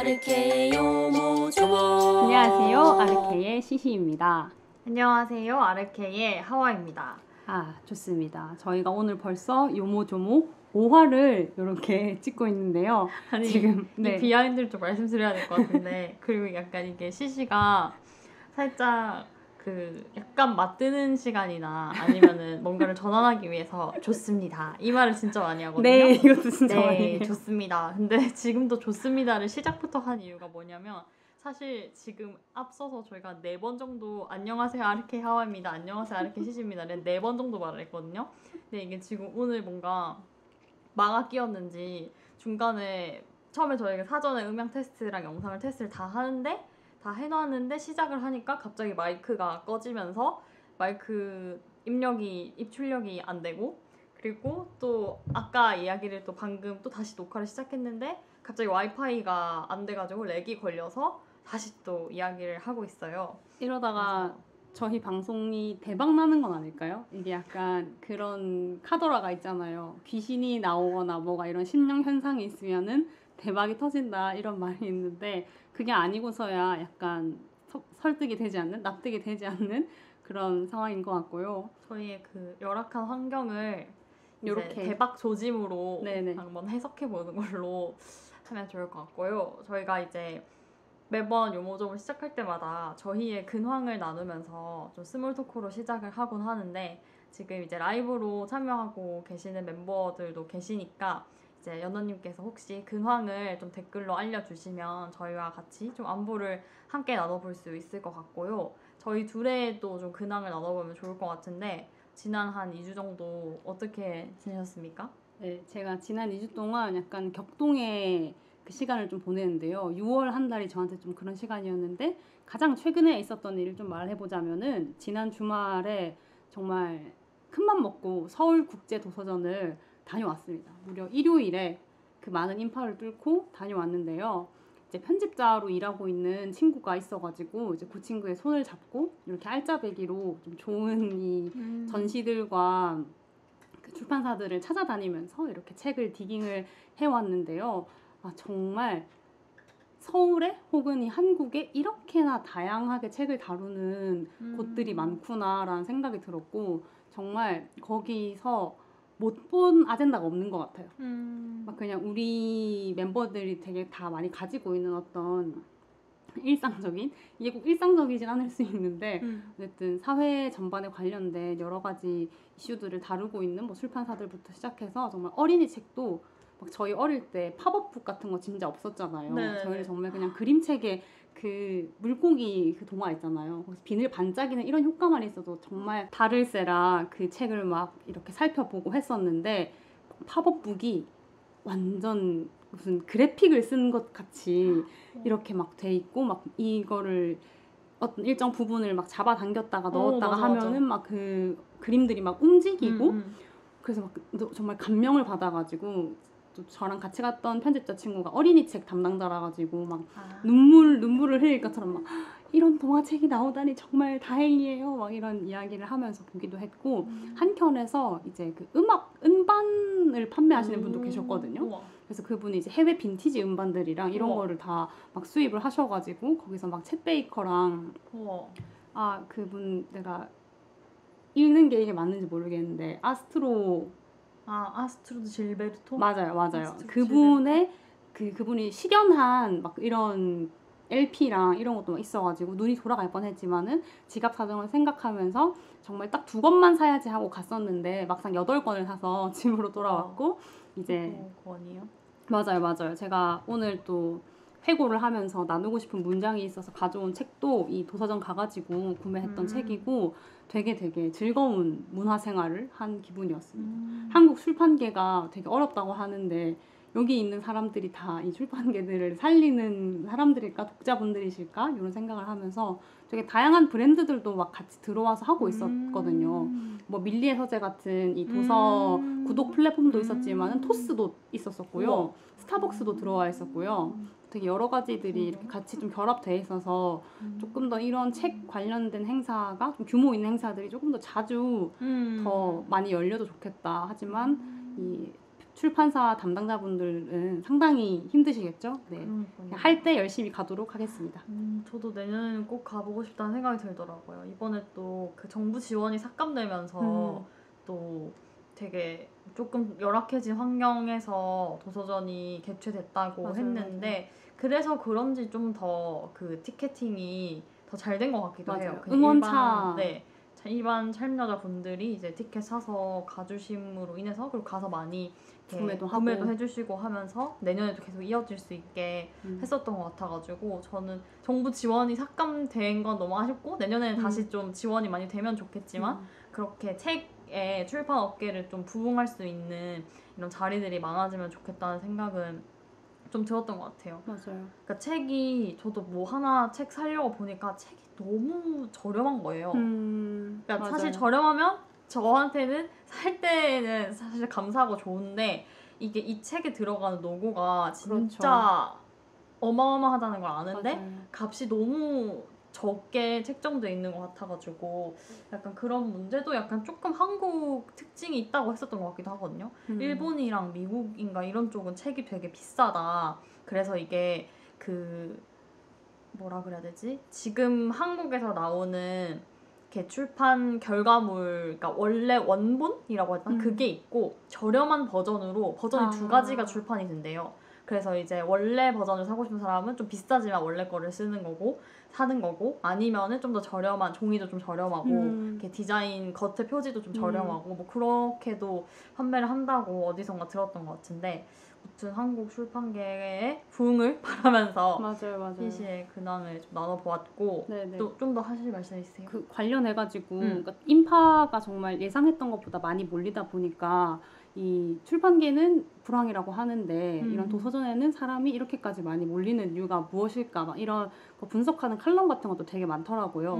아르케 요모조모. 안녕하세요. 아르케의 시시입니다. 안녕하세요. 아르케의 하와입니다. 좋습니다. 저희가 오늘 벌써 요모조모 5화를 이렇게 찍고 있는데요. 아니, 지금 이 비하인드를 좀 말씀드려야 될 것 같은데 그리고 약간 이게 시시가 살짝 약간 맞드는 시간이나 아니면은 뭔가를 전환하기 위해서 좋습니다. 이 말을 진짜 많이 하거든요. 네, 이것도 진짜 많이 네, 해요. 좋습니다. 근데 지금도 좋습니다를 시작부터 한 이유가 뭐냐면 사실 지금 앞서서 저희가 4번 정도 안녕하세요 아르케 하와입니다. 안녕하세요 아르케 시시입니다를 4번 정도 말을 했거든요. 근데 이게 지금 오늘 뭔가 마가 끼었는지 중간에 처음에 저희가 사전에 음향 테스트랑 영상을 테스트를 다 해놨는데 시작을 하니까 갑자기 마이크가 꺼지면서 마이크 입출력이 안 되고, 그리고 또 아까 이야기를 또 방금 또 다시 녹화를 시작했는데 갑자기 와이파이가 안 돼가지고 렉이 걸려서 다시 또 이야기를 하고 있어요. 이러다가 저희 방송이 대박 나는 건 아닐까요? 이게 약간 그런 카더라가 있잖아요. 귀신이 나오거나 뭐가 이런 심령 현상이 있으면은 대박이 터진다 이런 말이 있는데 그게 아니고서야 약간 설득이 되지 않는, 납득이 되지 않는 그런 상황인 것 같고요. 저희의 그 열악한 환경을 이렇게 대박 조짐으로 네네. 한번 해석해보는 걸로 하면 좋을 것 같고요. 저희가 이제 매번 요모점을 시작할 때마다 저희의 근황을 나누면서 좀 스몰 토크로 시작을 하곤 하는데 지금 이제 라이브로 참여하고 계시는 멤버들도 계시니까 이제 연어님께서 혹시 근황을 좀 댓글로 알려주시면 저희와 같이 좀 안부를 함께 나눠볼 수 있을 것 같고요. 저희 둘의 또 좀 근황을 나눠보면 좋을 것 같은데 지난 한 2주 정도 어떻게 지내셨습니까? 네, 제가 지난 2주 동안 약간 격동의 그 시간을 좀 보내는데요. 6월 한 달이 저한테 좀 그런 시간이었는데 가장 최근에 있었던 일을 좀 말해보자면은 지난 주말에 정말 큰맘 먹고 서울국제도서전을 다녀왔습니다. 무려 일요일에 그 많은 인파를 뚫고 다녀왔는데요. 이제 편집자로 일하고 있는 친구가 있어가지고 이제 그 친구의 손을 잡고 이렇게 알짜배기로 좀 좋은 이 전시들과 그 출판사들을 찾아다니면서 이렇게 책을 디깅을 해왔는데요. 정말 서울에 혹은 이 한국에 이렇게나 다양하게 책을 다루는 곳들이 많구나라는 생각이 들었고 정말 거기서 못 본 아젠다가 없는 것 같아요. 막 그냥 우리 멤버들이 되게 다 많이 가지고 있는 어떤 일상적인, 이게 꼭 일상적이진 않을 수 있는데 어쨌든 사회 전반에 관련된 여러 가지 이슈들을 다루고 있는 뭐 출판사들부터 시작해서 정말 어린이 책도 막 저희 어릴 때 팝업북 같은 거 진짜 없었잖아요. 네. 저희는 정말 그냥 그림책에 그 물고기 그 동화 있잖아요. 거기서 비늘 반짝이는 이런 효과만 있어도 정말 다를세라 그 책을 막 이렇게 살펴보고 했었는데 팝업북이 완전 무슨 그래픽을 쓴 것 같이 이렇게 막 돼 있고 막 이거를 어떤 일정 부분을 막 잡아당겼다가 넣었다가 하면은 막 그 그림들이 막 움직이고 그래서 막 정말 감명을 받아가지고 또 저랑 같이 갔던 편집자 친구가 어린이 책 담당자라 가지고 막 눈물을 흘릴 것처럼 막 이런 동화책이 나오다니 정말 다행이에요 막 이런 이야기를 하면서 보기도 했고 한켠에서 이제 그 음반을 판매하시는 분도 계셨거든요. 우와. 그래서 그분이 이제 해외 빈티지 음반들이랑 이런 우와. 거를 다 막 수입을 하셔가지고 거기서 막 챗 베이커랑 우와. 그분 내가 읽는 게 이게 맞는지 모르겠는데 아스트루드 질베르토? 맞아요. 아스트루드 그분의 그분이 실연한 막 이런 LP랑 이런 것도 막 있어가지고 눈이 돌아갈 뻔했지만은 지갑 사정을 생각하면서 정말 딱 2권만 사야지 하고 갔었는데 막상 8권을 사서 집으로 돌아왔고 이제 권이요? 맞아요. 제가 오늘 또 회고를 하면서 나누고 싶은 문장이 있어서 가져온 책도 이 도서전 가가지고 구매했던 책이고 되게 즐거운 문화생활을 한 기분이었습니다. 한국 출판계가 되게 어렵다고 하는데 여기 있는 사람들이 다 이 출판계들을 살리는 사람들일까 독자분들이실까 이런 생각을 하면서 되게 다양한 브랜드들도 막 같이 들어와서 하고 있었거든요. 뭐 밀리의 서재 같은 이 도서 구독 플랫폼도 있었지만은 토스도 있었었고요. 우와. 스타벅스도 들어와 있었고요. 되게 여러 가지들이 이렇게 같이 좀 결합돼 있어서 조금 더 이런 책 관련된 행사가 좀 규모 있는 행사들이 조금 더 자주 더 많이 열려도 좋겠다. 하지만 이 출판사 담당자분들은 상당히 힘드시겠죠? 네. 할 때 열심히 가도록 하겠습니다. 저도 내년에는 꼭 가보고 싶다는 생각이 들더라고요. 이번에 또 그 정부 지원이 삭감되면서 또 되게 조금 열악해진 환경에서 도서전이 개최됐다고 맞아요, 했는데 그래서 그런지 좀 더 그 티켓팅이 더 잘 된 것 같기도 맞아요. 해요. 그냥 응원차. 일반 참여자분들이 이제 티켓 사서 가주심으로 인해서 그리고 가서 많이 구매도 해주시고 하면서 내년에도 계속 이어질 수 있게 했었던 것 같아가지고 저는 정부 지원이 삭감된 건 너무 아쉽고 내년에는 다시 좀 지원이 많이 되면 좋겠지만 그렇게 책의 출판 업계를 좀 부흥할 수 있는 이런 자리들이 많아지면 좋겠다는 생각은 좀 들었던 것 같아요. 맞아요. 그러니까 책이 저도 뭐 하나 책 사려고 보니까 책이 너무 저렴한 거예요. 그러니까 맞아요. 사실 저렴하면 저한테는 살 때는 사실 감사하고 좋은데 이게 이 책에 들어가는 노고가 진짜 어마어마하다는 걸 아는데 맞아요. 값이 너무 적게 책정돼 있는 것 같아가지고 약간 그런 문제도 약간 조금 한국 특징이 있다고 했었던 것 같기도 하거든요. 일본이랑 미국인가 이런 쪽은 책이 되게 비싸다. 그래서 이게 그 뭐라 그래야 되지? 지금 한국에서 나오는 이렇게 출판 결과물, 그러니까 원래 원본이라고 할까? 그게 있고 저렴한 버전으로 버전이 두 가지가 출판이 된대요. 그래서 이제 원래 버전을 사고 싶은 사람은 좀 비싸지만 원래 거를 사는 거고 아니면은 좀 더 저렴한 종이도 좀 저렴하고 이렇게 디자인 겉에 표지도 좀 저렴하고 뭐 그렇게도 판매를 한다고 어디선가 들었던 것 같은데 아무튼 한국 출판계의 부흥을 바라면서 맞아요. 시시의 근황을 좀 나눠보았고 또 좀 더 하실 말씀 있으세요? 그 관련해가지고 그러니까 인파가 정말 예상했던 것보다 많이 몰리다 보니까 이 출판계는 불황이라고 하는데 이런 도서전에는 사람이 이렇게까지 많이 몰리는 이유가 무엇일까 막 이런 거 분석하는 칼럼 같은 것도 되게 많더라고요.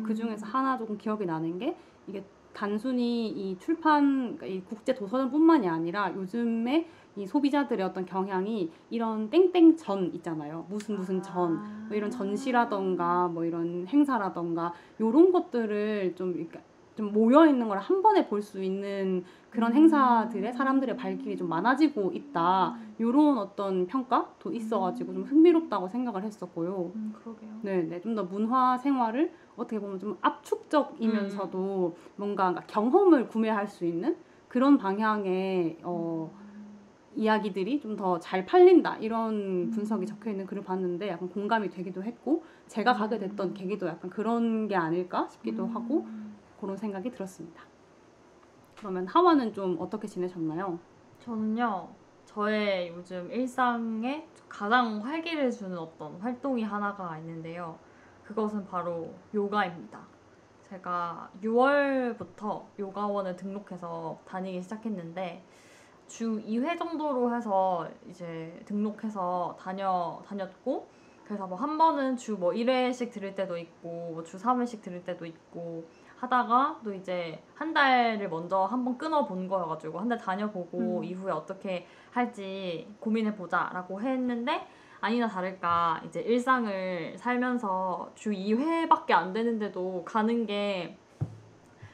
그 중에서 하나 조금 기억이 나는 게 이게 단순히 이 출판 이 국제 도서전뿐만이 아니라 요즘에 이 소비자들의 어떤 경향이 이런 땡땡전 있잖아요. 무슨 전, 뭐 이런 전시라던가 뭐 이런 행사라던가 이런 것들을 좀 모여 있는 걸 한 번에 볼 수 있는 그런 행사들에 사람들의 발길이 좀 많아지고 있다. 이런 어떤 평가도 있어가지고 좀 흥미롭다고 생각을 했었고요. 그러게요. 네, 좀 더 문화 생활을 어떻게 보면 좀 압축적이면서도 뭔가 경험을 구매할 수 있는 그런 방향의 이야기들이 좀 더 잘 팔린다 이런 분석이 적혀있는 글을 봤는데 약간 공감이 되기도 했고 제가 가게 됐던 계기도 약간 그런 게 아닐까 싶기도 하고 그런 생각이 들었습니다. 그러면 하와는 좀 어떻게 지내셨나요? 저는요 저의 요즘 일상에 가장 활기를 주는 어떤 활동이 하나가 있는데요. 그것은 바로 요가입니다. 제가 6월부터 요가원을 등록해서 다니기 시작했는데 주 2회 정도로 해서 이제 등록해서 다녔고 그래서 뭐 한 번은 주 뭐 1회씩 들을 때도 있고 뭐 주 3회씩 들을 때도 있고 하다가 또 이제 한 달을 먼저 한번 끊어본 거여가지고 한 달 다녀보고 이후에 어떻게 할지 고민해보자 라고 했는데 아니나 다를까 이제 일상을 살면서 주 2회밖에 안 되는데도 가는 게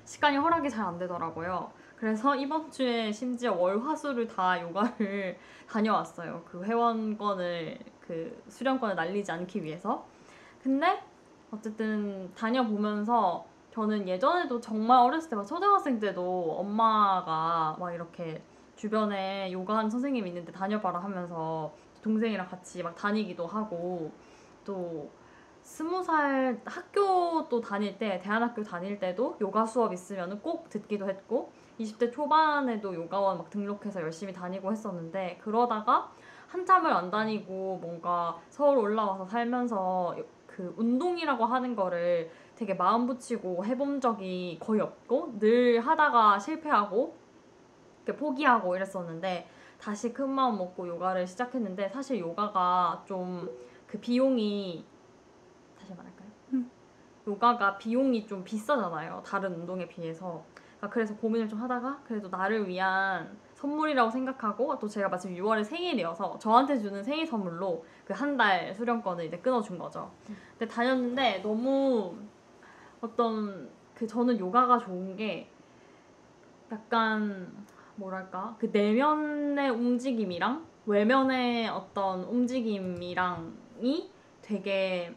시간이 허락이 잘 안 되더라고요. 그래서 이번 주에 심지어 월화수를 다 요가를 다녀왔어요. 그 회원권을 그 수령권을 날리지 않기 위해서. 근데 어쨌든 다녀보면서 저는 예전에도 정말 어렸을 때 막 초등학생 때도 엄마가 막 이렇게 주변에 요가하는 선생님이 있는데 다녀봐라 하면서 동생이랑 같이 막 다니기도 하고 또 20살 학교도 다닐 때 대안학교 다닐 때도 요가 수업 있으면 꼭 듣기도 했고 20대 초반에도 요가원 막 등록해서 열심히 다니고 했었는데 그러다가 한참을 안 다니고 뭔가 서울 올라와서 살면서 그 운동이라고 하는 거를 되게 마음 붙이고 해본 적이 거의 없고 늘 하다가 실패하고 포기하고 이랬었는데 다시 큰 마음 먹고 요가를 시작했는데 사실 요가가 좀 그 비용이 다시 말할까요? 요가가 비용이 좀 비싸잖아요. 다른 운동에 비해서. 그래서 고민을 좀 하다가 그래도 나를 위한 선물이라고 생각하고 또 제가 마침 6월에 생일이어서 저한테 주는 생일 선물로 그 한 달 수령권을 이제 끊어준 거죠. 근데 다녔는데 너무 어떤 그 저는 요가가 좋은 게 약간 뭐랄까 그 내면의 움직임이랑 외면의 어떤 움직임이랑이 되게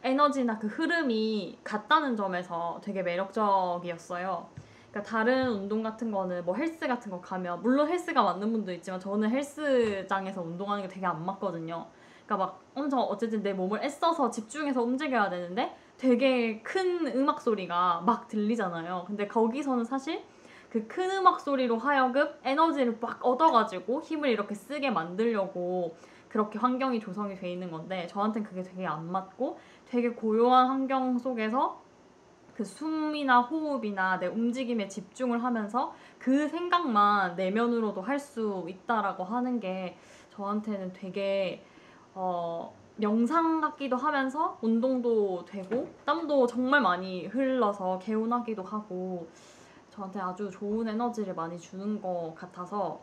에너지나 그 흐름이 같다는 점에서 되게 매력적이었어요. 그러니까 다른 운동 같은 거는 뭐 헬스 같은 거 가면 물론 헬스가 맞는 분도 있지만 저는 헬스장에서 운동하는 게 되게 안 맞거든요. 그러니까 막 엄청 어쨌든 내 몸을 애써서 집중해서 움직여야 되는데 되게 큰 음악 소리가 막 들리잖아요. 근데 거기서는 사실 그 큰 음악 소리로 하여금 에너지를 막 얻어가지고 힘을 이렇게 쓰게 만들려고 그렇게 환경이 조성이 돼 있는 건데 저한테는 그게 되게 안 맞고 되게 고요한 환경 속에서 그 숨이나 호흡이나 내 움직임에 집중을 하면서 그 생각만 내면으로도 할 수 있다라고 하는 게 저한테는 되게 명상 같기도 하면서 운동도 되고 땀도 정말 많이 흘러서 개운하기도 하고 저한테 아주 좋은 에너지를 많이 주는 것 같아서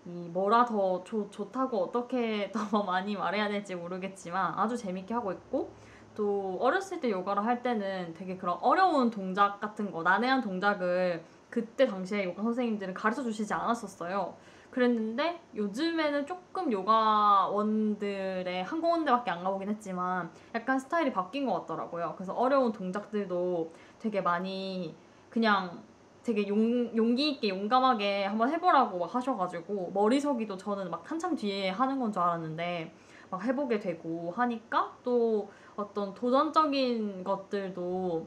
이 뭐라 더 좋다고 어떻게 더 많이 말해야 될지 모르겠지만 아주 재밌게 하고 있고 또 어렸을 때 요가를 할 때는 되게 그런 어려운 동작 같은 거 난해한 동작을 그때 당시에 요가 선생님들은 가르쳐 주시지 않았었어요. 그랬는데 요즘에는 조금 요가원들의 한 군데밖에 안 가보긴 했지만 약간 스타일이 바뀐 것 같더라고요. 그래서 어려운 동작들도 되게 많이 그냥 되게 용기 있게 용감하게 한번 해보라고 막 하셔가지고 머리서기도 저는 막 한참 뒤에 하는 건 줄 알았는데 막 해보게 되고 하니까 또 어떤 도전적인 것들도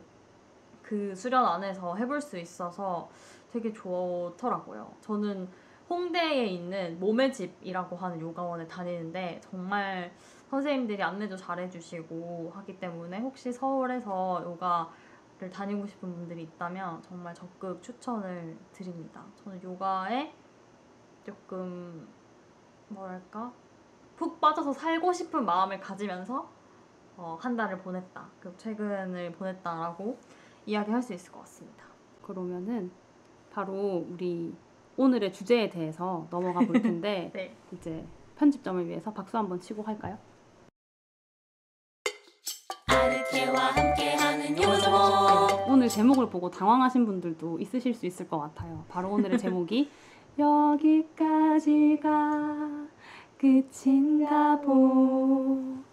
그 수련 안에서 해볼 수 있어서 되게 좋더라고요. 저는 홍대에 있는 몸의 집이라고 하는 요가원에 다니는데 정말 선생님들이 안내도 잘해주시고 하기 때문에 혹시 서울에서 요가를 다니고 싶은 분들이 있다면 정말 적극 추천을 드립니다. 저는 요가에 조금 뭐랄까 푹 빠져서 살고 싶은 마음을 가지면서 한 달을 보냈다. 그 최근을 보냈다라고 이야기할 수 있을 것 같습니다. 그러면은 바로 우리 오늘의 주제에 대해서 넘어가 볼 텐데 네. 이제 편집점을 위해서 박수 한번 치고 할까요? 아르케와 함께하는 요조모. 오늘 제목을 보고 당황하신 분들도 있으실 수 있을 것 같아요. 바로 오늘의 제목이 여기까지가 끝인가 보는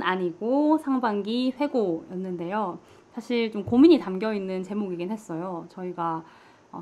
아니고 상반기 회고였는데요. 사실 좀 고민이 담겨 있는 제목이긴 했어요. 저희가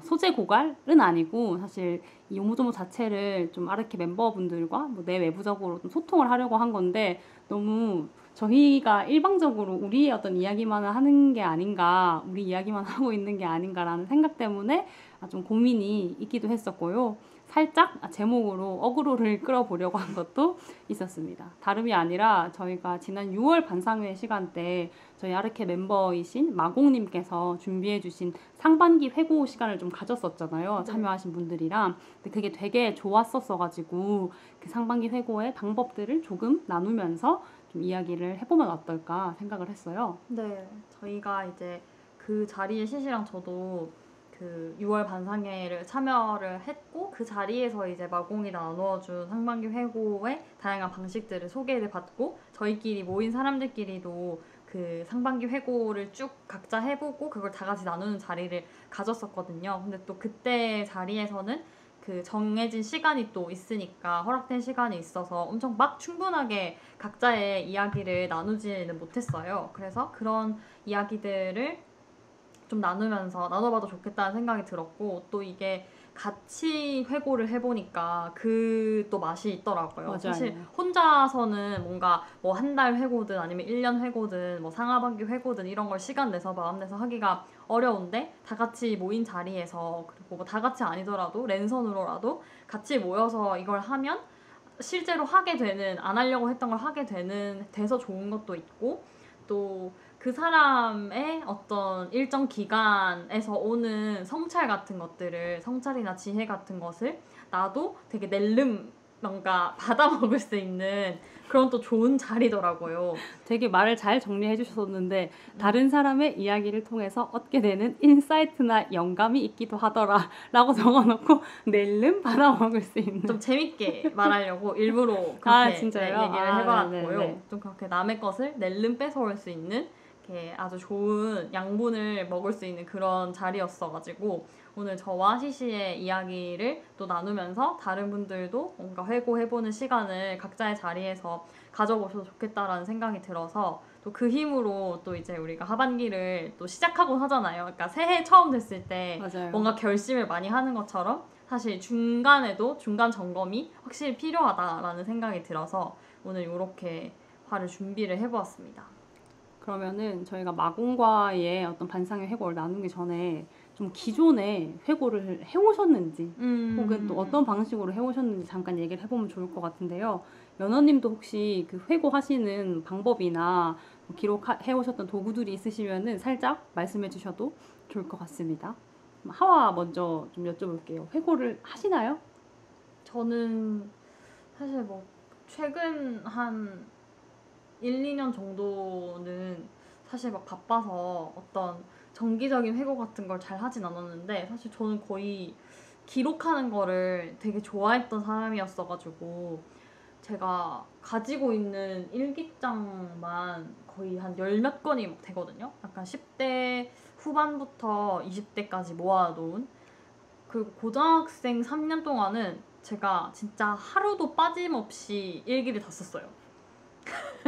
소재 고갈은 아니고 사실 이 요모조모 자체를 좀 아르케 멤버분들과 뭐 내외부적으로 좀 소통을 하려고 한 건데 너무 저희가 일방적으로 우리의 어떤 이야기만 하는 게 아닌가, 우리 이야기만 하고 있는 게 아닌가라는 생각 때문에 좀 고민이 있기도 했었고요. 살짝 제목으로 어그로를 끌어보려고 한 것도 있었습니다. 다름이 아니라 저희가 지난 6월 반상회 시간 때 저희 아르케 멤버이신 마공님께서 준비해주신 상반기 회고 시간을 좀 가졌었잖아요. 참여하신 분들이랑. 근데 그게 되게 좋았었어가지고 그 상반기 회고의 방법들을 조금 나누면서 좀 이야기를 해보면 어떨까 생각을 했어요. 네, 저희가 이제 그 자리에 시시랑 저도 그 6월 반상회를 참여를 했고 그 자리에서 이제 마공이 나누어준 상반기 회고의 다양한 방식들을 소개를 받고 저희끼리 모인 사람들끼리도 그 상반기 회고를 쭉 각자 해보고 그걸 다 같이 나누는 자리를 가졌었거든요. 근데 또 그때 자리에서는 그 정해진 시간이 또 있으니까 허락된 시간이 있어서 엄청 막 충분하게 각자의 이야기를 나누지는 못했어요. 그래서 그런 이야기들을 좀 나눠봐도 좋겠다는 생각이 들었고 또 이게 같이 회고를 해보니까 그 또 맛이 있더라고요. 맞아요. 사실 혼자서는 뭔가 뭐 한 달 회고든 아니면 1년 회고든 뭐 상하반기 회고든 이런 걸 시간 내서 마음 내서 하기가 어려운데 다 같이 모인 자리에서 그리고 뭐 다 같이 아니더라도 랜선으로라도 같이 모여서 이걸 하면 실제로 하게 되는 안 하려고 했던 걸 하게 되는 돼서 좋은 것도 있고 또 그 사람의 어떤 일정 기간에서 오는 성찰 같은 것들을 성찰이나 지혜 같은 것을 나도 되게 낼름 뭔가 받아먹을 수 있는 그런 또 좋은 자리더라고요. 되게 말을 잘 정리해 주셨는데 다른 사람의 이야기를 통해서 얻게 되는 인사이트나 영감이 있기도 하더라 라고 적어놓고 낼름 받아먹을 수 있는 좀 재밌게 말하려고 일부러 그렇게 진짜요? 얘기를 해봤고요. 네네네. 좀 그렇게 남의 것을 낼름 뺏어올 수 있는 이렇게 아주 좋은 양분을 먹을 수 있는 그런 자리였어가지고 오늘 저와 시시의 이야기를 또 나누면서 다른 분들도 뭔가 회고해보는 시간을 각자의 자리에서 가져보셔도 좋겠다라는 생각이 들어서 또 그 힘으로 또 이제 우리가 하반기를 또 시작하곤 하잖아요. 그러니까 새해 처음 됐을 때 맞아요. 뭔가 결심을 많이 하는 것처럼 사실 중간에도 중간 점검이 확실히 필요하다라는 생각이 들어서 오늘 이렇게 화를 준비를 해보았습니다. 그러면은 저희가 마공과의 어떤 반상회 회고를 나누기 전에 좀 기존에 회고를 해오셨는지 혹은 또 어떤 방식으로 해오셨는지 잠깐 얘기를 해보면 좋을 것 같은데요. 연어님도 혹시 그 회고하시는 방법이나 뭐 기록해오셨던 도구들이 있으시면은 살짝 말씀해 주셔도 좋을 것 같습니다. 하와 먼저 좀 여쭤볼게요. 회고를 하시나요? 저는 사실 뭐 최근 한 1, 2년 정도는 사실 막 바빠서 어떤 정기적인 회고 같은 걸 잘 하진 않았는데 사실 저는 거의 기록하는 거를 되게 좋아했던 사람이었어가지고 제가 가지고 있는 일기장만 거의 한 열 몇 건이 막 되거든요. 약간 10대 후반부터 20대까지 모아놓은. 그리고 고등학생 3년 동안은 제가 진짜 하루도 빠짐없이 일기를 다 썼어요.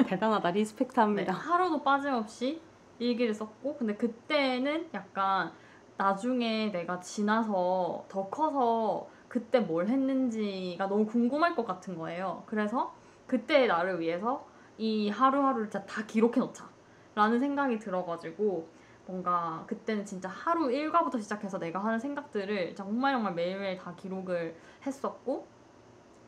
대단하다. 리스펙트합니다. 네, 하루도 빠짐없이 일기를 썼고 근데 그때는 약간 나중에 내가 지나서 더 커서 그때 뭘 했는지가 너무 궁금할 것 같은 거예요. 그래서 그때의 나를 위해서 이 하루하루를 진짜 다 기록해 놓자 라는 생각이 들어가지고 뭔가 그때는 진짜 하루 일과부터 시작해서 내가 하는 생각들을 정말 정말 매일매일 다 기록을 했었고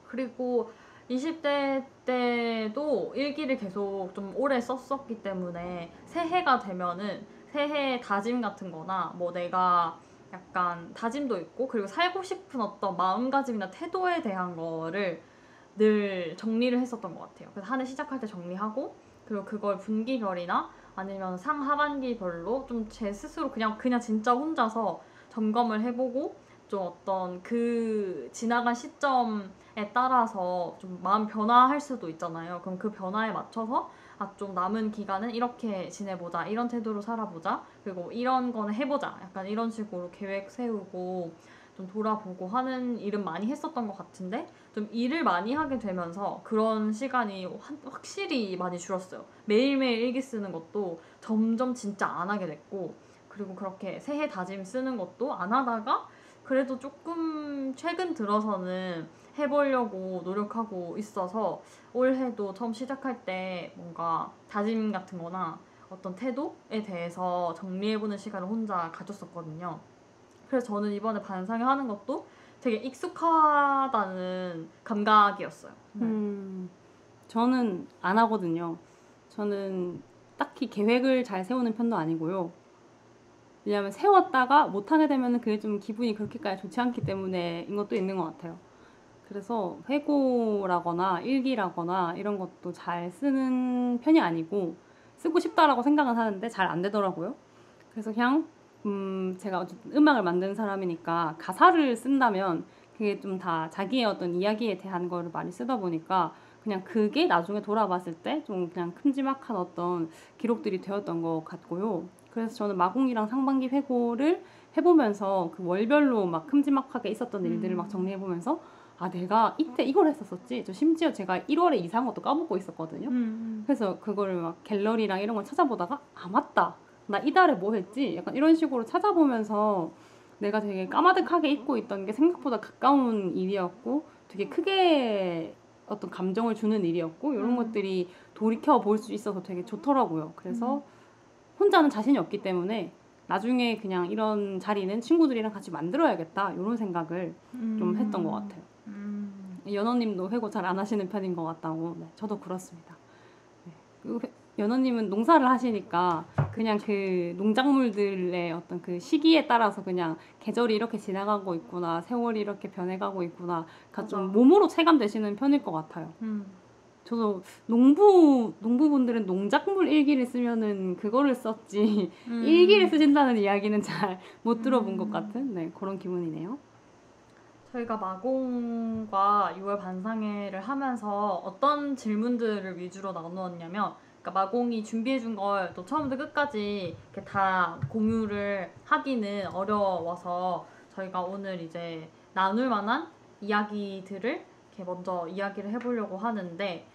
그리고 20대 때도 일기를 계속 좀 오래 썼었기 때문에 새해가 되면은 새해 다짐 같은 거나 뭐 내가 약간 다짐도 있고 그리고 살고 싶은 어떤 마음가짐이나 태도에 대한 거를 늘 정리를 했었던 것 같아요. 그래서 한 해 시작할 때 정리하고 그리고 그걸 분기별이나 아니면 상하반기별로 좀 제 스스로 그냥 진짜 혼자서 점검을 해보고 좀 어떤 그 지나간 시점에 따라서 좀 마음 변화할 수도 있잖아요. 그럼 그 변화에 맞춰서 좀 남은 기간은 이렇게 지내보자, 이런 태도로 살아보자, 그리고 이런 거는 해보자, 약간 이런 식으로 계획 세우고 좀 돌아보고 하는 일은 많이 했었던 것 같은데 좀 일을 많이 하게 되면서 그런 시간이 확실히 많이 줄었어요. 매일매일 일기 쓰는 것도 점점 진짜 안 하게 됐고 그리고 그렇게 새해 다짐 쓰는 것도 안 하다가 그래도 조금 최근 들어서는 해보려고 노력하고 있어서 올해도 처음 시작할 때 뭔가 다짐 같은 거나 어떤 태도에 대해서 정리해보는 시간을 혼자 가졌었거든요. 그래서 저는 이번에 반상회 하는 것도 되게 익숙하다는 감각이었어요. 저는 안 하거든요. 저는 딱히 계획을 잘 세우는 편도 아니고요. 왜냐하면 세웠다가 못하게 되면 그게 좀 기분이 그렇게까지 좋지 않기 때문에인 것도 있는 것 같아요. 그래서 회고라거나 일기라거나 이런 것도 잘 쓰는 편이 아니고 쓰고 싶다라고 생각은 하는데 잘 안 되더라고요. 그래서 그냥 제가 어쨌든 음악을 만드는 사람이니까 가사를 쓴다면 그게 좀 다 자기의 어떤 이야기에 대한 거를 많이 쓰다 보니까 그냥 그게 나중에 돌아봤을 때 좀 그냥 큼지막한 어떤 기록들이 되었던 것 같고요. 그래서 저는 마공이랑 상반기 회고를 해보면서 그 월별로 막 큼지막하게 있었던 일들을 막 정리해보면서 아 내가 이때 이걸 했었었지. 저 심지어 제가 1월에 이사한 것도 까먹고 있었거든요. 그래서 그거를 막 갤러리랑 이런 걸 찾아보다가 아 맞다. 나 이달에 뭐 했지? 약간 이런 식으로 찾아보면서 내가 되게 까마득하게 잊고 있던 게 생각보다 가까운 일이었고 되게 크게 어떤 감정을 주는 일이었고 이런 것들이 돌이켜 볼 수 있어서 되게 좋더라고요. 그래서 혼자는 자신이 없기 때문에 나중에 그냥 이런 자리는 친구들이랑 같이 만들어야겠다 이런 생각을 좀 했던 것 같아요. 연어님도 회고 잘 안 하시는 편인 것 같다고. 네, 저도 그렇습니다. 네. 연어님은 농사를 하시니까 그냥 그 농작물들의 어떤 그 시기에 따라서 그냥 계절이 이렇게 지나가고 있구나, 세월이 이렇게 변해가고 있구나, 좀 몸으로 체감되시는 편일 것 같아요. 저도 농부분들은 농작물 일기를 쓰면은 그거를 썼지 일기를 쓰신다는 이야기는 잘 못 들어본 것 같은 네, 그런 기분이네요. 저희가 마공과 6월 반상회를 하면서 어떤 질문들을 위주로 나누었냐면 그러니까 마공이 준비해준 걸 또 처음부터 끝까지 이렇게 다 공유를 하기는 어려워서 저희가 오늘 이제 나눌 만한 이야기들을 이렇게 먼저 이야기를 해보려고 하는데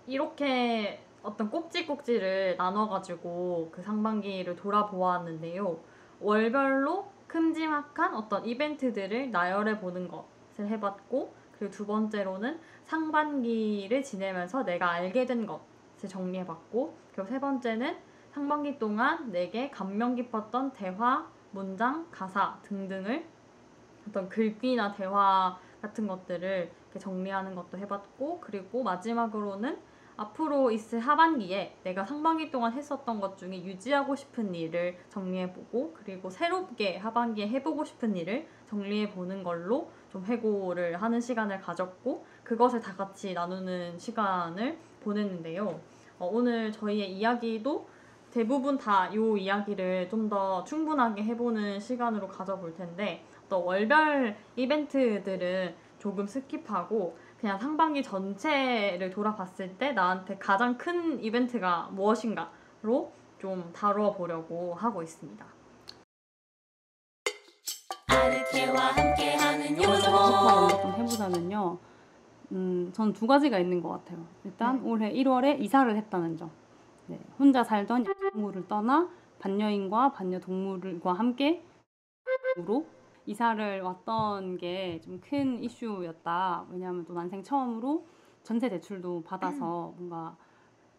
이렇게 어떤 꼭지꼭지를 나눠가지고 그 상반기를 돌아보았는데요. 월별로 큼지막한 어떤 이벤트들을 나열해 보는 것을 해봤고, 그리고 두 번째로는 상반기를 지내면서 내가 알게 된 것을 정리해봤고, 그리고 세 번째는 상반기 동안 내게 감명 깊었던 대화, 문장, 가사 등등을 어떤 글귀나 대화 같은 것들을 이렇게 정리하는 것도 해봤고, 그리고 마지막으로는 앞으로 있을 하반기에 내가 상반기 동안 했었던 것 중에 유지하고 싶은 일을 정리해보고, 그리고 새롭게 하반기에 해보고 싶은 일을 정리해보는 걸로 좀 회고를 하는 시간을 가졌고, 그것을 다 같이 나누는 시간을 보냈는데요. 오늘 저희의 이야기도 대부분 다 이 이야기를 좀 더 충분하게 해보는 시간으로 가져볼 텐데, 또 월별 이벤트들은 조금 스킵하고 그냥 상반기 전체를 돌아봤을 때 나한테 가장 큰 이벤트가 무엇인가로 좀 다뤄보려고 하고 있습니다. 아르케와 함께하는 좀 요정봉. 해보자면요. 전 두 가지가 있는 것 같아요. 일단 올해 1월에 이사를 했다는 점. 네, 혼자 살던 동물을 떠나 반려인과 반려동물과 함께 으로 이사를 왔던 게 좀 큰 이슈였다. 왜냐하면 또 난생 처음으로 전세 대출도 받아서 뭔가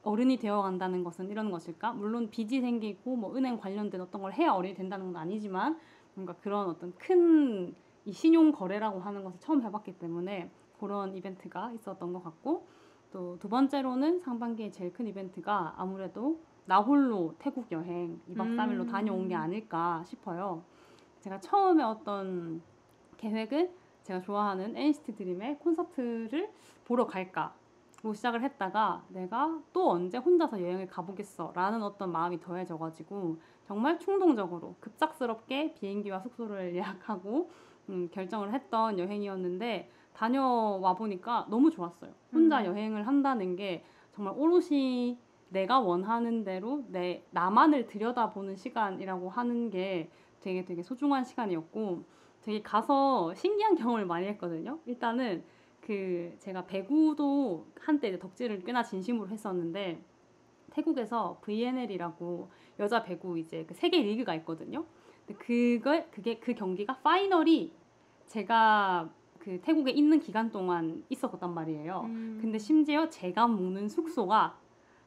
어른이 되어 간다는 것은 이런 것일까? 물론 빚이 생기고 뭐 은행 관련된 어떤 걸 해야 어른이 된다는 건 아니지만 뭔가 그런 어떤 큰 이 신용 거래라고 하는 것을 처음 해봤기 때문에 그런 이벤트가 있었던 것 같고, 또 두 번째로는 상반기에 제일 큰 이벤트가 아무래도 나 홀로 태국 여행 2박 3일로 다녀온 게 아닐까 싶어요. 제가 처음에 어떤 계획은 제가 좋아하는 NCT 드림의 콘서트를 보러 갈까로 시작을 했다가 내가 또 언제 혼자서 여행을 가보겠어 라는 어떤 마음이 더해져가지고 정말 충동적으로 급작스럽게 비행기와 숙소를 예약하고 결정을 했던 여행이었는데, 다녀와 보니까 너무 좋았어요. 혼자 여행을 한다는 게 정말 오롯이 내가 원하는 대로 나만을 들여다보는 시간이라고 하는 게 되게 소중한 시간이었고, 되게 가서 신기한 경험을 많이 했거든요. 일단은 제가 배구도 한때 이제 덕질을 꽤나 진심으로 했었는데, 태국에서 VNL이라고 여자 배구 이제 그 세계 리그가 있거든요. 근데 그 경기가 파이널이 제가 그 태국에 있는 기간 동안 있었단 말이에요. 근데 심지어 제가 묵는 숙소가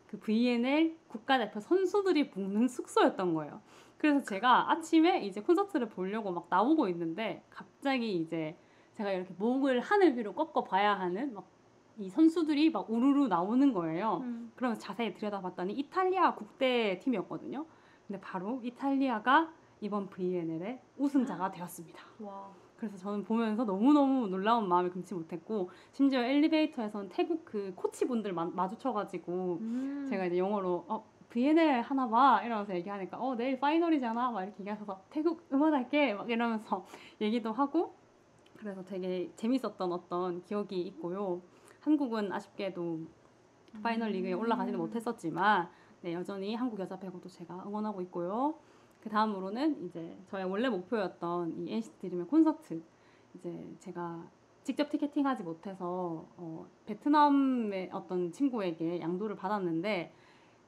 그 VNL 국가대표 선수들이 묵는 숙소였던 거예요. 그래서 제가 아침에 이제 콘서트를 보려고 막 나오고 있는데 갑자기 이제 제가 이렇게 목을 하늘 위로 꺾어 봐야 하는 막 이 선수들이 막 우르르 나오는 거예요. 그러면서 자세히 들여다봤더니 이탈리아 국대팀이었거든요. 근데 바로 이탈리아가 이번 VNL의 우승자가 되었습니다. 와. 그래서 저는 보면서 너무너무 놀라운 마음을 금치 못했고, 심지어 엘리베이터에서는 태국 그 코치분들 마주쳐가지고 제가 이제 영어로 VNL 하나 봐 이러면서 얘기하니까 내일 파이널이잖아 막 이렇게 얘기하셔서 태국 응원할게 막 이러면서 얘기도 하고, 그래서 되게 재밌었던 어떤 기억이 있고요. 한국은 아쉽게도 파이널 리그에 올라가지는 못했었지만 네, 여전히 한국 여자 배구도 제가 응원하고 있고요. 그 다음으로는 이제 저의 원래 목표였던 이 NCT 드림의 콘서트, 이제 제가 직접 티켓팅하지 못해서 베트남의 어떤 친구에게 양도를 받았는데,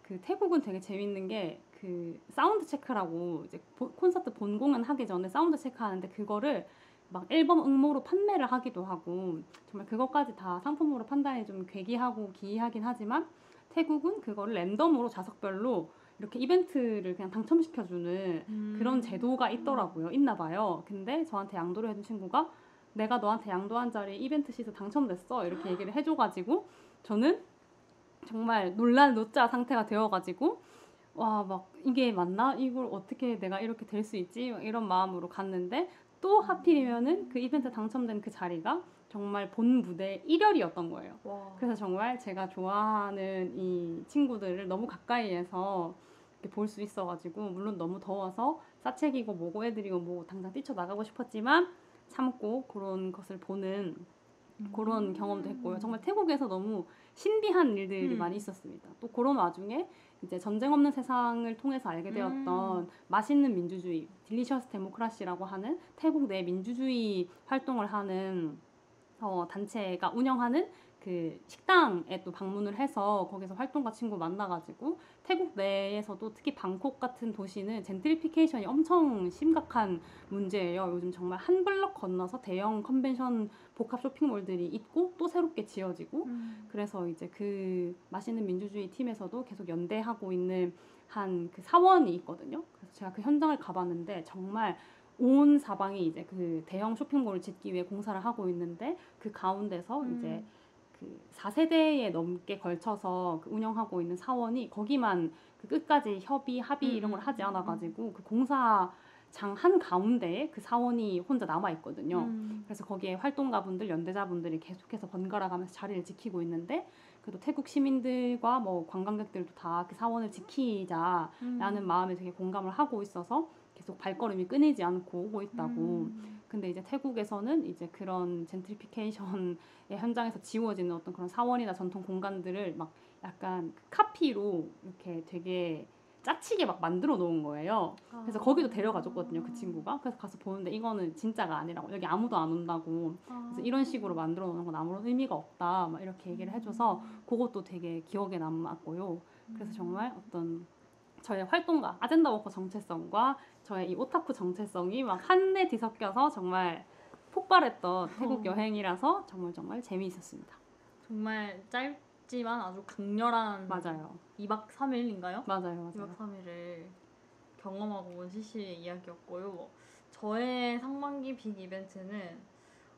그 태국은 되게 재밌는 게 그 사운드 체크라고 이제 콘서트 본공연 하기 전에 사운드 체크하는데 그거를 막 앨범 응모로 판매를 하기도 하고, 정말 그것까지 다 상품으로 판단이 좀 괴기하고 기이하긴 하지만 태국은 그거를 랜덤으로 좌석별로 이렇게 이벤트를 그냥 당첨시켜주는 그런 제도가 있나 봐요. 근데 저한테 양도를 해준 친구가 내가 너한테 양도한 자리에 이벤트 시트 당첨됐어 이렇게 얘기를 해줘가지고 저는 정말 놀란 노짜 상태가 되어가지고 와, 막 이게 맞나? 이걸 어떻게 내가 이렇게 될 수 있지? 이런 마음으로 갔는데, 또 하필이면은 그 이벤트 당첨된 그 자리가 정말 본 무대 1열이었던 거예요. 와. 그래서 정말 제가 좋아하는 이 친구들을 너무 가까이에서 볼 수 있어가지고, 물론 너무 더워서 싸책이고 뭐고 애들이고 뭐 당장 뛰쳐나가고 싶었지만 참고 그런 것을 보는 그런 경험도 했고요. 정말 태국에서 너무 신비한 일들이 많이 있었습니다. 또 그런 와중에 이제 전쟁 없는 세상을 통해서 알게 되었던 맛있는 민주주의, 딜리셔스 데모크라시라고 하는 태국 내 민주주의 활동을 하는 단체가 운영하는 그 식당에 또 방문을 해서 거기서 활동가 친구 만나가지고 태국 내에서도 특히 방콕 같은 도시는 젠트리피케이션이 엄청 심각한 문제예요. 요즘 정말 한 블럭 건너서 대형 컨벤션 복합 쇼핑몰들이 있고 또 새롭게 지어지고 그래서 이제 그 맛있는 민주주의 팀에서도 계속 연대하고 있는 한 그 사원이 있거든요. 그래서 제가 그 현장을 가봤는데 정말 온 사방이 이제 그 대형 쇼핑몰을 짓기 위해 공사를 하고 있는데 그 가운데서 이제 그 4세대에 넘게 걸쳐서 그 운영하고 있는 사원이 거기만 그 끝까지 협의, 합의 이런 걸 하지 않아가지고 그 공사장 한 가운데에 그 사원이 혼자 남아 있거든요. 그래서 거기에 활동가분들, 연대자분들이 계속해서 번갈아 가면서 자리를 지키고 있는데 그래도 태국 시민들과 뭐 관광객들도 다 그 사원을 지키자라는 마음에 되게 공감을 하고 있어서 계속 발걸음이 끊이지 않고 오고 있다고. 근데 이제 태국에서는 이제 그런 젠트리피케이션의 현장에서 지워지는 어떤 그런 사원이나 전통 공간들을 막 약간 카피로 이렇게 되게 짜치게 막 만들어 놓은 거예요. 그래서 거기도 데려가 줬거든요, 그 친구가. 그래서 가서 보는데 이거는 진짜가 아니라고. 여기 아무도 안 온다고. 그래서 이런 식으로 만들어 놓는 건 아무런 의미가 없다. 막 이렇게 얘기를 해줘서 그것도 되게 기억에 남았고요. 그래서 정말 어떤 저의 활동가, 아젠다 워커 정체성과 저의 이 오타쿠 정체성이 막 한데 뒤섞여서 정말 폭발했던 태국 여행이라서 정말 재미있었습니다. 정말 짧지만 아주 강렬한 맞아요. 2박 3일인가요? 맞아요. 2박 3일을 경험하고 온 CC의 이야기였고요. 저의 상반기 빅 이벤트는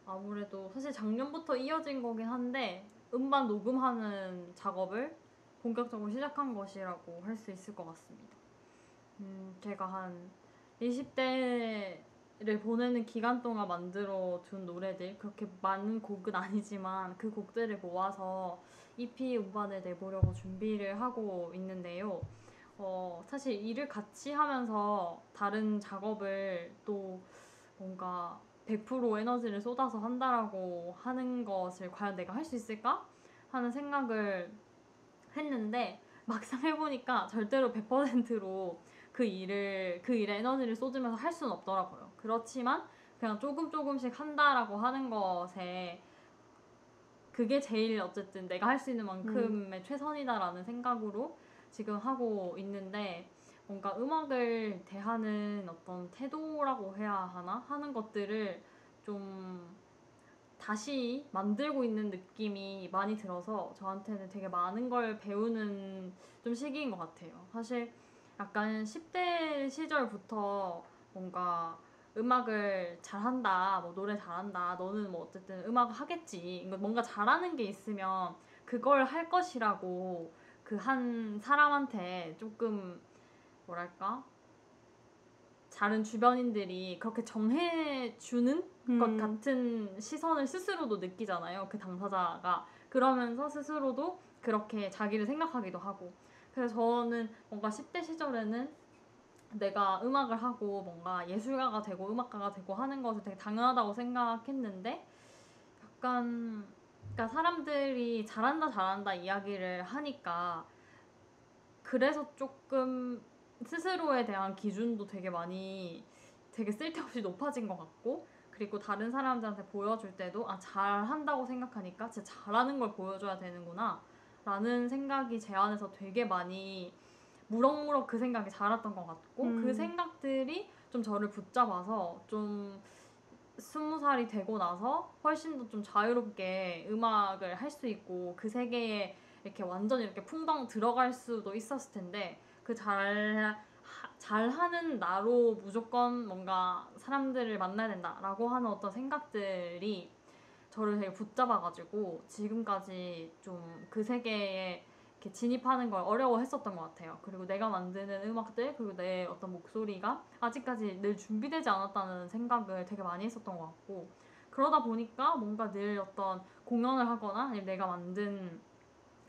아무래도 사실 작년부터 이어진 거긴 한데 음반 녹음하는 작업을 본격적으로 시작한 것이라고 할 수 있을 것 같습니다. 제가 한 20대를 보내는 기간 동안 만들어 둔 노래들, 그렇게 많은 곡은 아니지만 그 곡들을 모아서 EP 음반을 내보려고 준비를 하고 있는데요. 사실 일을 같이 하면서 다른 작업을 또 뭔가 100% 에너지를 쏟아서 한다라고 하는 것을 과연 내가 할 수 있을까? 하는 생각을 했는데 막상 해보니까 절대로 100%로 그 일에 에너지를 쏟으면서 할 수는 없더라고요. 그렇지만 그냥 조금씩 한다라고 하는 것에 그게 제일 어쨌든 내가 할 수 있는 만큼의 최선이다라는 생각으로 지금 하고 있는데 뭔가 음악을 대하는 어떤 태도라고 해야 하나? 하는 것들을 좀 다시 만들고 있는 느낌이 많이 들어서 저한테는 되게 많은 걸 배우는 좀 시기인 것 같아요. 사실 약간 10대 시절부터 뭔가 음악을 잘한다, 뭐 노래 잘한다, 너는 뭐 어쨌든 음악을 하겠지, 뭔가 잘하는 게 있으면 그걸 할 것이라고 그 한 사람한테 조금 뭐랄까? 다른 주변인들이 그렇게 정해주는 것 같은 시선을 스스로도 느끼잖아요. 그 당사자가. 그러면서 스스로도 그렇게 자기를 생각하기도 하고. 그래서 저는 뭔가 10대 시절에는 내가 음악을 하고 뭔가 예술가가 되고 음악가가 되고 하는 것을 되게 당연하다고 생각했는데 약간 그러니까 사람들이 잘한다 이야기를 하니까 그래서 조금 스스로에 대한 기준도 되게 많이 되게 쓸데없이 높아진 것 같고 그리고 다른 사람들한테 보여줄 때도 잘한다고 생각하니까 진짜 잘하는 걸 보여줘야 되는구나 라는 생각이 제 안에서 되게 많이 무럭무럭 그 생각이 자랐던 것 같고 그 생각들이 좀 저를 붙잡아서 좀 20살이 되고 나서 훨씬 더 좀 자유롭게 음악을 할 수 있고 그 세계에 이렇게 완전히 이렇게 풍덩 들어갈 수도 있었을 텐데 그 잘하는 나로 무조건 뭔가 사람들을 만나야 된다라고 하는 어떤 생각들이 저를 되게 붙잡아가지고 지금까지 좀 그 세계에 이렇게 진입하는 걸 어려워했었던 것 같아요. 그리고 내가 만드는 음악들 그리고 내 어떤 목소리가 아직까지 늘 준비되지 않았다는 생각을 되게 많이 했었던 것 같고 그러다 보니까 뭔가 늘 어떤 공연을 하거나 아니면 내가 만든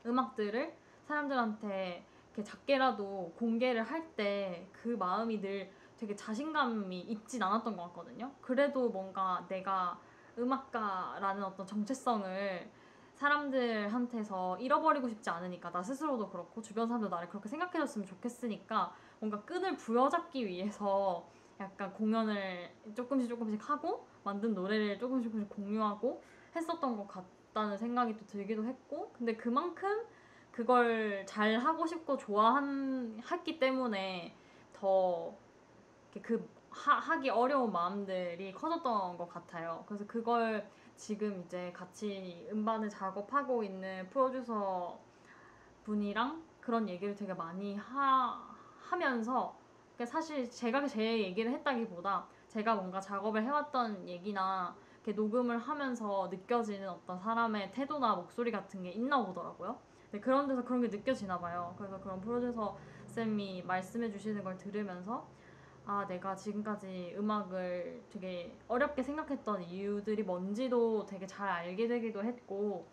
음악들을 사람들한테 이렇게 작게라도 공개를 할 때 그 마음이 늘 되게 자신감이 있진 않았던 것 같거든요. 그래도 뭔가 내가 음악가라는 어떤 정체성을 사람들한테서 잃어버리고 싶지 않으니까 나 스스로도 그렇고 주변 사람도 나를 그렇게 생각해줬으면 좋겠으니까 뭔가 끈을 부여잡기 위해서 약간 공연을 조금씩 하고 만든 노래를 조금씩 공유하고 했었던 것 같다는 생각이 또 들기도 했고 근데 그만큼 그걸 잘 하고 싶고 좋아했기 때문에 더 하기 어려운 마음들이 커졌던 것 같아요. 그래서 그걸 지금 이제 같이 음반을 작업하고 있는 프로듀서 분이랑 그런 얘기를 되게 많이 하면서 사실 제가 제 얘기를 했다기보다 제가 뭔가 작업을 해왔던 얘기나 이렇게 녹음을 하면서 느껴지는 어떤 사람의 태도나 목소리 같은 게 있나 보더라고요. 근데 그런 데서 그런 게 느껴지나 봐요. 그래서 그런 프로듀서 쌤이 말씀해 주시는 걸 들으면서 아, 내가 지금까지 음악을 되게 어렵게 생각했던 이유들이 뭔지도 되게 잘 알게 되기도 했고,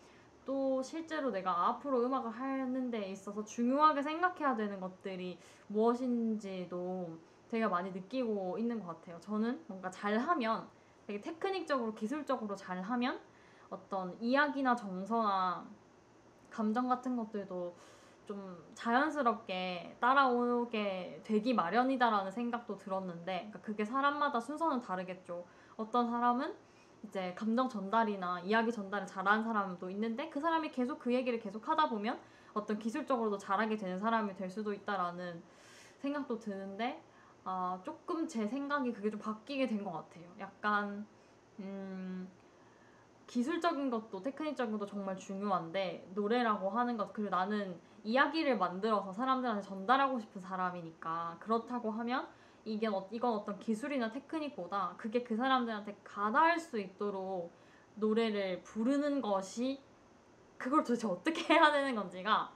또 실제로 내가 앞으로 음악을 하는 데 있어서 중요하게 생각해야 되는 것들이 무엇인지도 되게 많이 느끼고 있는 것 같아요. 저는 뭔가 잘하면, 되게 테크닉적으로, 기술적으로 잘하면 어떤 이야기나 정서나 감정 같은 것들도 좀 자연스럽게 따라오게 되기 마련이다라는 생각도 들었는데 그러니까 그게 사람마다 순서는 다르겠죠. 어떤 사람은 이제 감정 전달이나 이야기 전달을 잘하는 사람도 있는데 그 사람이 계속 그 얘기를 계속 하다 보면 어떤 기술적으로도 잘하게 되는 사람이 될 수도 있다라는 생각도 드는데 조금 제 생각이 그게 좀 바뀌게 된 것 같아요. 약간 기술적인 것도 테크닉적인 것도 정말 중요한데 노래라고 하는 것 그리고 나는 이야기를 만들어서 사람들한테 전달하고 싶은 사람이니까 그렇다고 하면 이건 어떤 기술이나 테크닉보다 그게 그 사람들한테 가닿을 수 있도록 노래를 부르는 것이 그걸 도대체 어떻게 해야 되는 건지가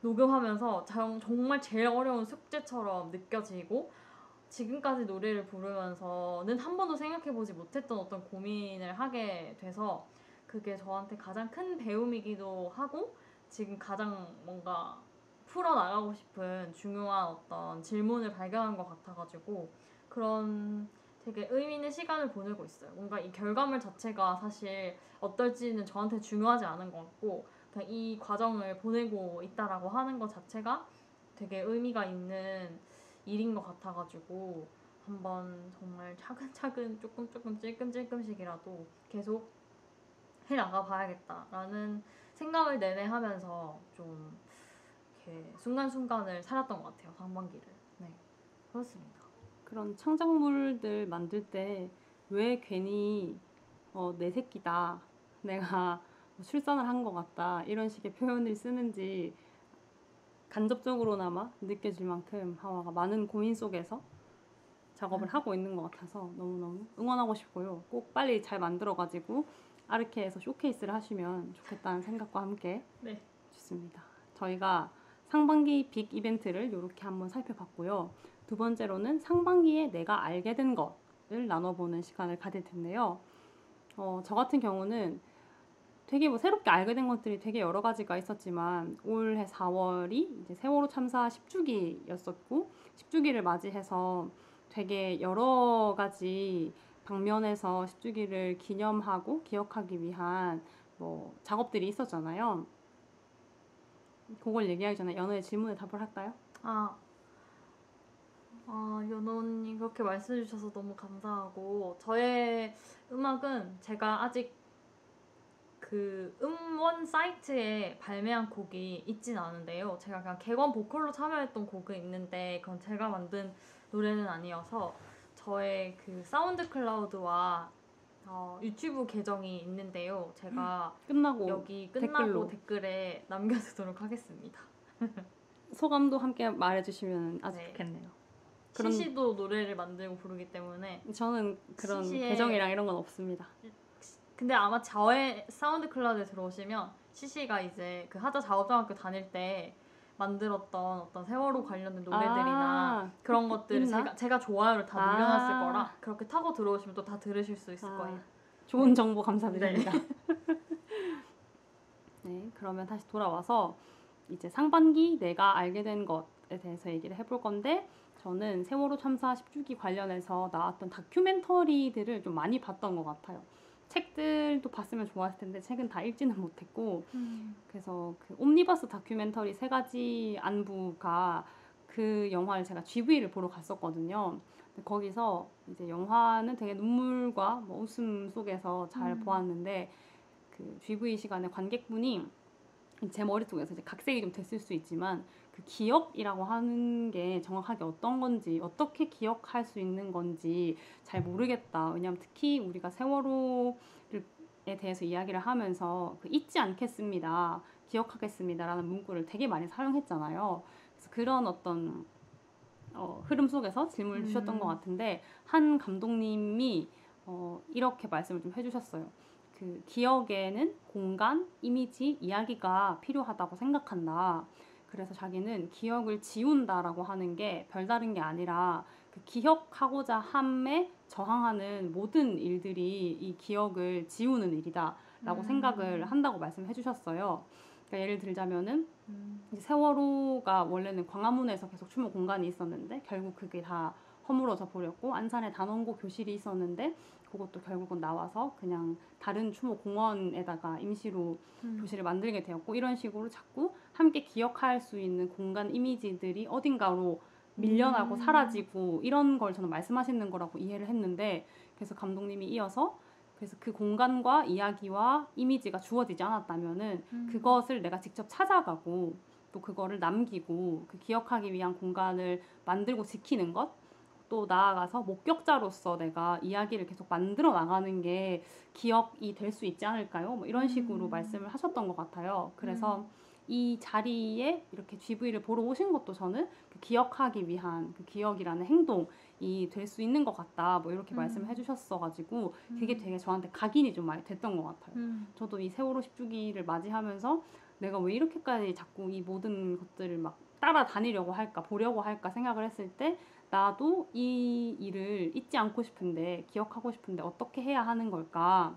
녹음하면서 정말 제일 어려운 숙제처럼 느껴지고 지금까지 노래를 부르면서는 한 번도 생각해보지 못했던 어떤 고민을 하게 돼서 그게 저한테 가장 큰 배움이기도 하고 지금 가장 뭔가 풀어나가고 싶은 중요한 어떤 질문을 발견한 것 같아가지고 그런 되게 의미 있는 시간을 보내고 있어요. 뭔가 이 결과물 자체가 사실 어떨지는 저한테 중요하지 않은 것 같고 그냥 이 과정을 보내고 있다라고 하는 것 자체가 되게 의미가 있는 일인 것 같아가지고 한번 정말 차근차근 조금 찔끔찔끔씩이라도 계속 해나가 봐야겠다라는 생각을 내내 하면서 좀 이렇게 순간순간을 살았던 것 같아요. 상반기를. 네, 그렇습니다. 그런 창작물들 만들 때 왜 괜히 내 새끼다, 내가 출산을 한 것 같다 이런 식의 표현을 쓰는지 간접적으로나마 느껴질 만큼 하와가 많은 고민 속에서 작업을 하고 있는 것 같아서 너무너무 응원하고 싶고요. 꼭 빨리 잘 만들어가지고 아르케에서 쇼케이스를 하시면 좋겠다는 생각과 함께 네. 좋습니다. 저희가 상반기 빅 이벤트를 이렇게 한번 살펴봤고요. 두 번째로는 상반기에 내가 알게 된 것을 나눠보는 시간을 가질 텐데요. 저 같은 경우는 되게 새롭게 알게 된 것들이 되게 여러 가지가 있었지만 올해 4월이 이제 세월호 참사 10주기였었고 10주기를 맞이해서 되게 여러 가지 방면에서 10주기를 기념하고 기억하기 위한 작업들이 있었잖아요. 그걸 얘기하기 전에 연우의 질문에 답을 할까요? 연호님 그렇게 말씀해 주셔서 너무 감사하고 저의 음악은 제가 아직 그 음원 사이트에 발매한 곡이 있진 않은데요. 제가 그냥 객원 보컬로 참여했던 곡은 있는데 그건 제가 만든 노래는 아니어서 저의 그 사운드 클라우드와 유튜브 계정이 있는데요. 제가 여기 끝나고 댓글에 남겨두도록 하겠습니다. 소감도 함께 말해주시면 아주 좋겠네요. 시시도 노래를 만들고 부르기 때문에 저는 그런 계정이랑 이런 건 없습니다. 근데 아마 저의 사운드 클라우드에 들어오시면 시시가 이제 그 하자 작업장학교 다닐 때 만들었던 어떤 세월호 관련된 노래들이나 그런 것들을 제가 좋아요를 다 눌러놨을 거라 그렇게 타고 들어오시면 또 다 들으실 수 있을 거예요. 좋은 정보 감사드립니다. 네, 그러면 다시 돌아와서 이제 상반기 내가 알게 된 것에 대해서 얘기를 해볼 건데 저는 세월호 참사 10주기 관련해서 나왔던 다큐멘터리들을 좀 많이 봤던 것 같아요. 책들도 봤으면 좋았을 텐데 책은 다 읽지는 못했고 그래서 그 옴니버스 다큐멘터리 3가지 안부가 그 영화를 제가 GV를 보러 갔었거든요. 근데 거기서 이제 영화는 되게 눈물과 뭐 웃음 속에서 잘 보았는데 그 GV 시간에 관객분이 제 머릿속에서 이제 각색이 좀 됐을 수 있지만 그 기억이라고 하는 게 정확하게 어떤 건지 어떻게 기억할 수 있는 건지 잘 모르겠다. 왜냐하면 특히 우리가 세월호에 대해서 이야기를 하면서 그 잊지 않겠습니다. 기억하겠습니다라는 문구를 되게 많이 사용했잖아요. 그래서 그런 어떤 흐름 속에서 질문을 주셨던 것 같은데 한 감독님이 이렇게 말씀을 좀 해주셨어요. 그 기억에는 공간, 이미지, 이야기가 필요하다고 생각한다. 그래서 자기는 기억을 지운다라고 하는 게 별다른 게 아니라 그 기억하고자 함에 저항하는 모든 일들이 이 기억을 지우는 일이다라고 생각을 한다고 말씀해 주셨어요. 그러니까 예를 들자면은 이제 세월호가 원래는 광화문에서 계속 추모 공간이 있었는데 결국 그게 다 허물어져 버렸고 안산에 단원고 교실이 있었는데 그것도 결국은 나와서 그냥 다른 추모 공원에다가 임시로 교실을 만들게 되었고 이런 식으로 자꾸 함께 기억할 수 있는 공간 이미지들이 어딘가로 밀려나고 사라지고 이런 걸 저는 말씀하시는 거라고 이해를 했는데 그래서 감독님이 이어서 그래서 그 공간과 이야기와 이미지가 주어지지 않았다면은 그것을 내가 직접 찾아가고 또 그거를 남기고 그 기억하기 위한 공간을 만들고 지키는 것 또 나아가서 목격자로서 내가 이야기를 계속 만들어 나가는 게 기억이 될 수 있지 않을까요? 뭐 이런 식으로 말씀을 하셨던 것 같아요. 그래서 이 자리에 이렇게 GV를 보러 오신 것도 저는 그 기억하기 위한 그 기억이라는 행동이 될 수 있는 것 같다. 뭐 이렇게 말씀을 해주셨어가지고 그게 되게 저한테 각인이 좀 많이 됐던 것 같아요. 저도 이 세월호 10주기를 맞이하면서 내가 왜 이렇게까지 자꾸 이 모든 것들을 막 따라다니려고 할까, 보려고 할까 생각을 했을 때 나도 이 일을 잊지 않고 싶은데, 기억하고 싶은데 어떻게 해야 하는 걸까?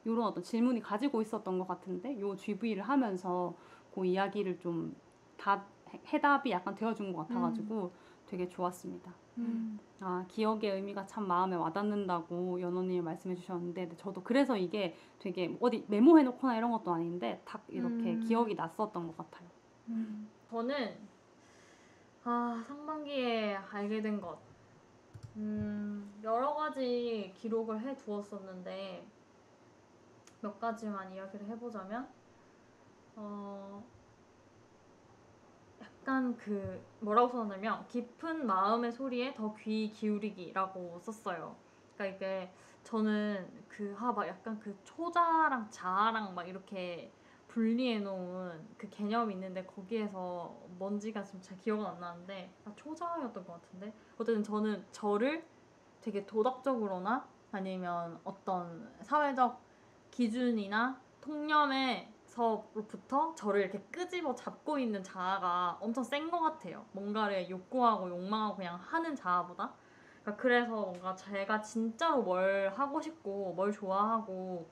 이런 어떤 질문이 가지고 있었던 것 같은데 요 GV를 하면서 그 이야기를 좀 다 해답이 약간 되어준 것 같아가지고 되게 좋았습니다. 아, 기억의 의미가 참 마음에 와닿는다고 연호님이 말씀해 주셨는데 저도 그래서 이게 되게 어디 메모해놓거나 이런 것도 아닌데 딱 이렇게 기억이 났었던 것 같아요. 저는 상반기에 알게 된 것 여러 가지 기록을 해 두었었는데 몇 가지만 이야기를 해보자면 약간 그 뭐라고 써놨냐면 깊은 마음의 소리에 더 귀 기울이기라고 썼어요. 그러니까 이게 저는 막 약간 그 초자랑 자아랑 막 이렇게 분리해 놓은 그 개념이 있는데 거기에서 뭔지가 지금 잘 기억은 안 나는데 초자였던 것 같은데 어쨌든 저는 저를 되게 도덕적으로나 아니면 어떤 사회적 기준이나 통념에서부터 저를 이렇게 끄집어 잡고 있는 자아가 엄청 센 것 같아요. 뭔가를 욕구하고 욕망하고 그냥 하는 자아보다. 그래서 뭔가 제가 진짜로 뭘 하고 싶고 뭘 좋아하고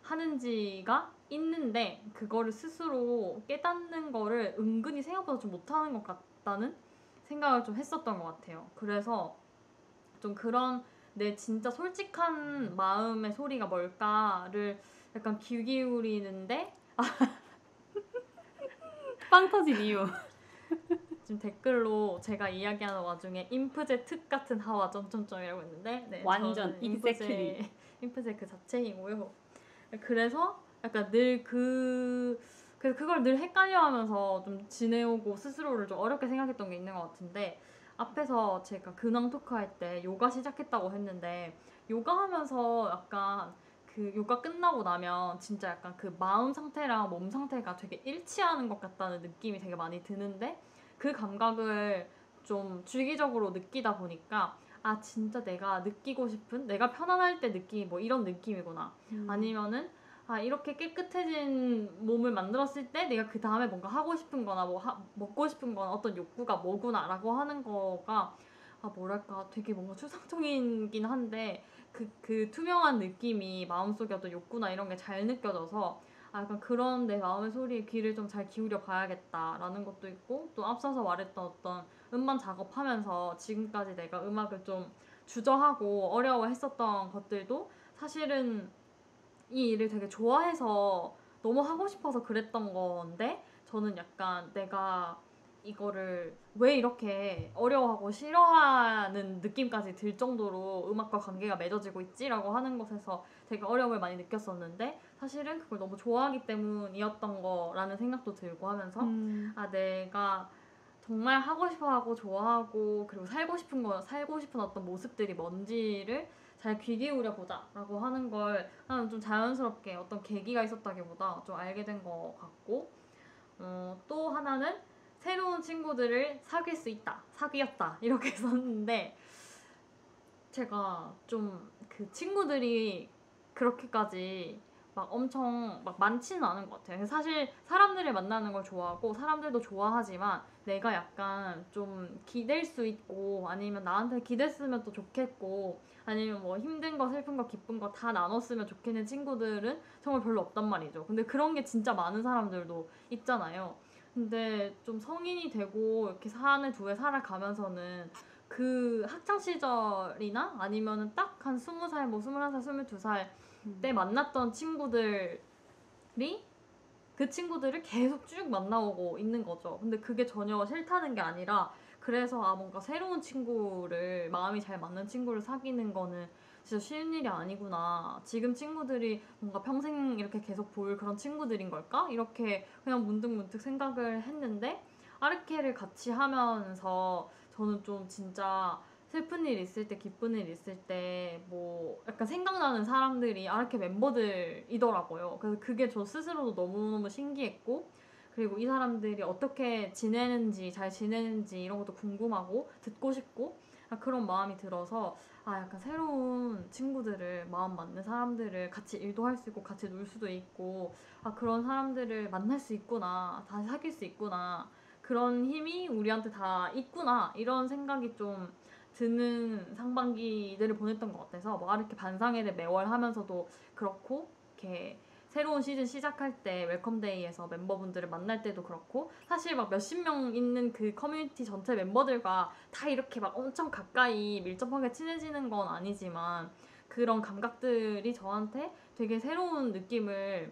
하는지가 있는데 그거를 스스로 깨닫는 거를 은근히 생각보다 좀 못하는 것 같다는 생각을 좀 했었던 것 같아요. 그래서 좀 그런 내 진짜 솔직한 마음의 소리가 뭘까를 약간 귀 기울이는데 빵 터진 이유. 지금 댓글로 제가 이야기하는 와중에 인프제 특 같은 하와 점점점이라고 했는데 네, 완전 저는 exactly. 인프제 그 자체이고요. 그래서 약간 그래서 그걸 늘 헷갈려하면서 좀 지내오고 스스로를 좀 어렵게 생각했던 게 있는 것 같은데 앞에서 제가 근황 토크할 때 요가 시작했다고 했는데 요가 하면서 약간 그 요가 끝나고 나면 진짜 약간 그 마음 상태랑 몸 상태가 되게 일치하는 것 같다는 느낌이 되게 많이 드는데 그 감각을 좀 주기적으로 느끼다 보니까 진짜 내가 느끼고 싶은 내가 편안할 때 느낌이 뭐 이런 느낌이구나 아니면은 이렇게 깨끗해진 몸을 만들었을 때 내가 그 다음에 뭔가 하고 싶은 거나 먹고 싶은 거나 어떤 욕구가 뭐구나 라고 하는 거가 뭐랄까 되게 뭔가 추상적이긴 한데 그 투명한 느낌이 마음속에 어떤 욕구나 이런 게 잘 느껴져서 약간 그런 내 마음의 소리에 귀를 좀 잘 기울여 봐야겠다라는 것도 있고 또 앞서서 말했던 어떤 음반 작업하면서 지금까지 내가 음악을 좀 주저하고 어려워했었던 것들도 사실은 이 일을 되게 좋아해서 너무 하고 싶어서 그랬던 건데 저는 약간 내가 이거를 왜 이렇게 어려워하고 싫어하는 느낌까지 들 정도로 음악과 관계가 맺어지고 있지라고 하는 것에서 되게 어려움을 많이 느꼈었는데 사실은 그걸 너무 좋아하기 때문이었던 거라는 생각도 들고 하면서 아 내가 정말 하고 싶어하고 좋아하고 그리고 살고 싶은 어떤 모습들이 뭔지를 잘 귀 기울여 보자라고 하는 걸 나는 좀 자연스럽게 어떤 계기가 있었다기보다 좀 알게 된 것 같고 또 하나는 새로운 친구들을 사귈 수 있다, 사귀었다 이렇게 썼는데 제가 좀 그 친구들이 그렇게까지 막 엄청 막 많지는 않은 것 같아요. 사실 사람들을 만나는 걸 좋아하고 사람들도 좋아하지만 내가 약간 좀 기댈 수 있고 아니면 나한테 기댔으면 또 좋겠고 아니면 뭐 힘든 거 슬픈 거 기쁜 거 다 나눴으면 좋겠는 친구들은 정말 별로 없단 말이죠. 근데 그런 게 진짜 많은 사람들도 있잖아요. 근데 좀 성인이 되고 이렇게 한 해 두 해 살아가면서는 그 학창 시절이나 아니면은 딱 한 20살, 뭐 21살, 22살 때 만났던 친구들이 그 친구들을 계속 쭉 만나오고 있는 거죠. 근데 그게 전혀 싫다는 게 아니라 그래서 아 뭔가 새로운 친구를 마음이 잘 맞는 친구를 사귀는 거는 진짜 쉬운 일이 아니구나. 지금 친구들이 뭔가 평생 이렇게 계속 볼 그런 친구들인 걸까? 이렇게 그냥 문득문득 생각을 했는데 아르케를 같이 하면서 저는 좀 진짜 슬픈 일 있을 때, 기쁜 일 있을 때, 뭐, 약간 생각나는 사람들이 아르케 멤버들이더라고요. 그래서 그게 저 스스로도 너무너무 신기했고, 그리고 이 사람들이 어떻게 지내는지, 잘 지내는지 이런 것도 궁금하고, 듣고 싶고, 그런 마음이 들어서, 약간 새로운 친구들을, 마음 맞는 사람들을 같이 일도 할 수 있고, 같이 놀 수도 있고, 그런 사람들을 만날 수 있구나, 다시 사귈 수 있구나, 그런 힘이 우리한테 다 있구나, 이런 생각이 좀 드는 상반기들을 보냈던 것 같아서 뭐 이렇게 반상회를 매월 하면서도 그렇고 이렇게 새로운 시즌 시작할 때 웰컴데이에서 멤버분들을 만날 때도 그렇고 사실 막 몇십 명 있는 그 커뮤니티 전체 멤버들과 다 이렇게 막 엄청 가까이 밀접하게 친해지는 건 아니지만 그런 감각들이 저한테 되게 새로운 느낌을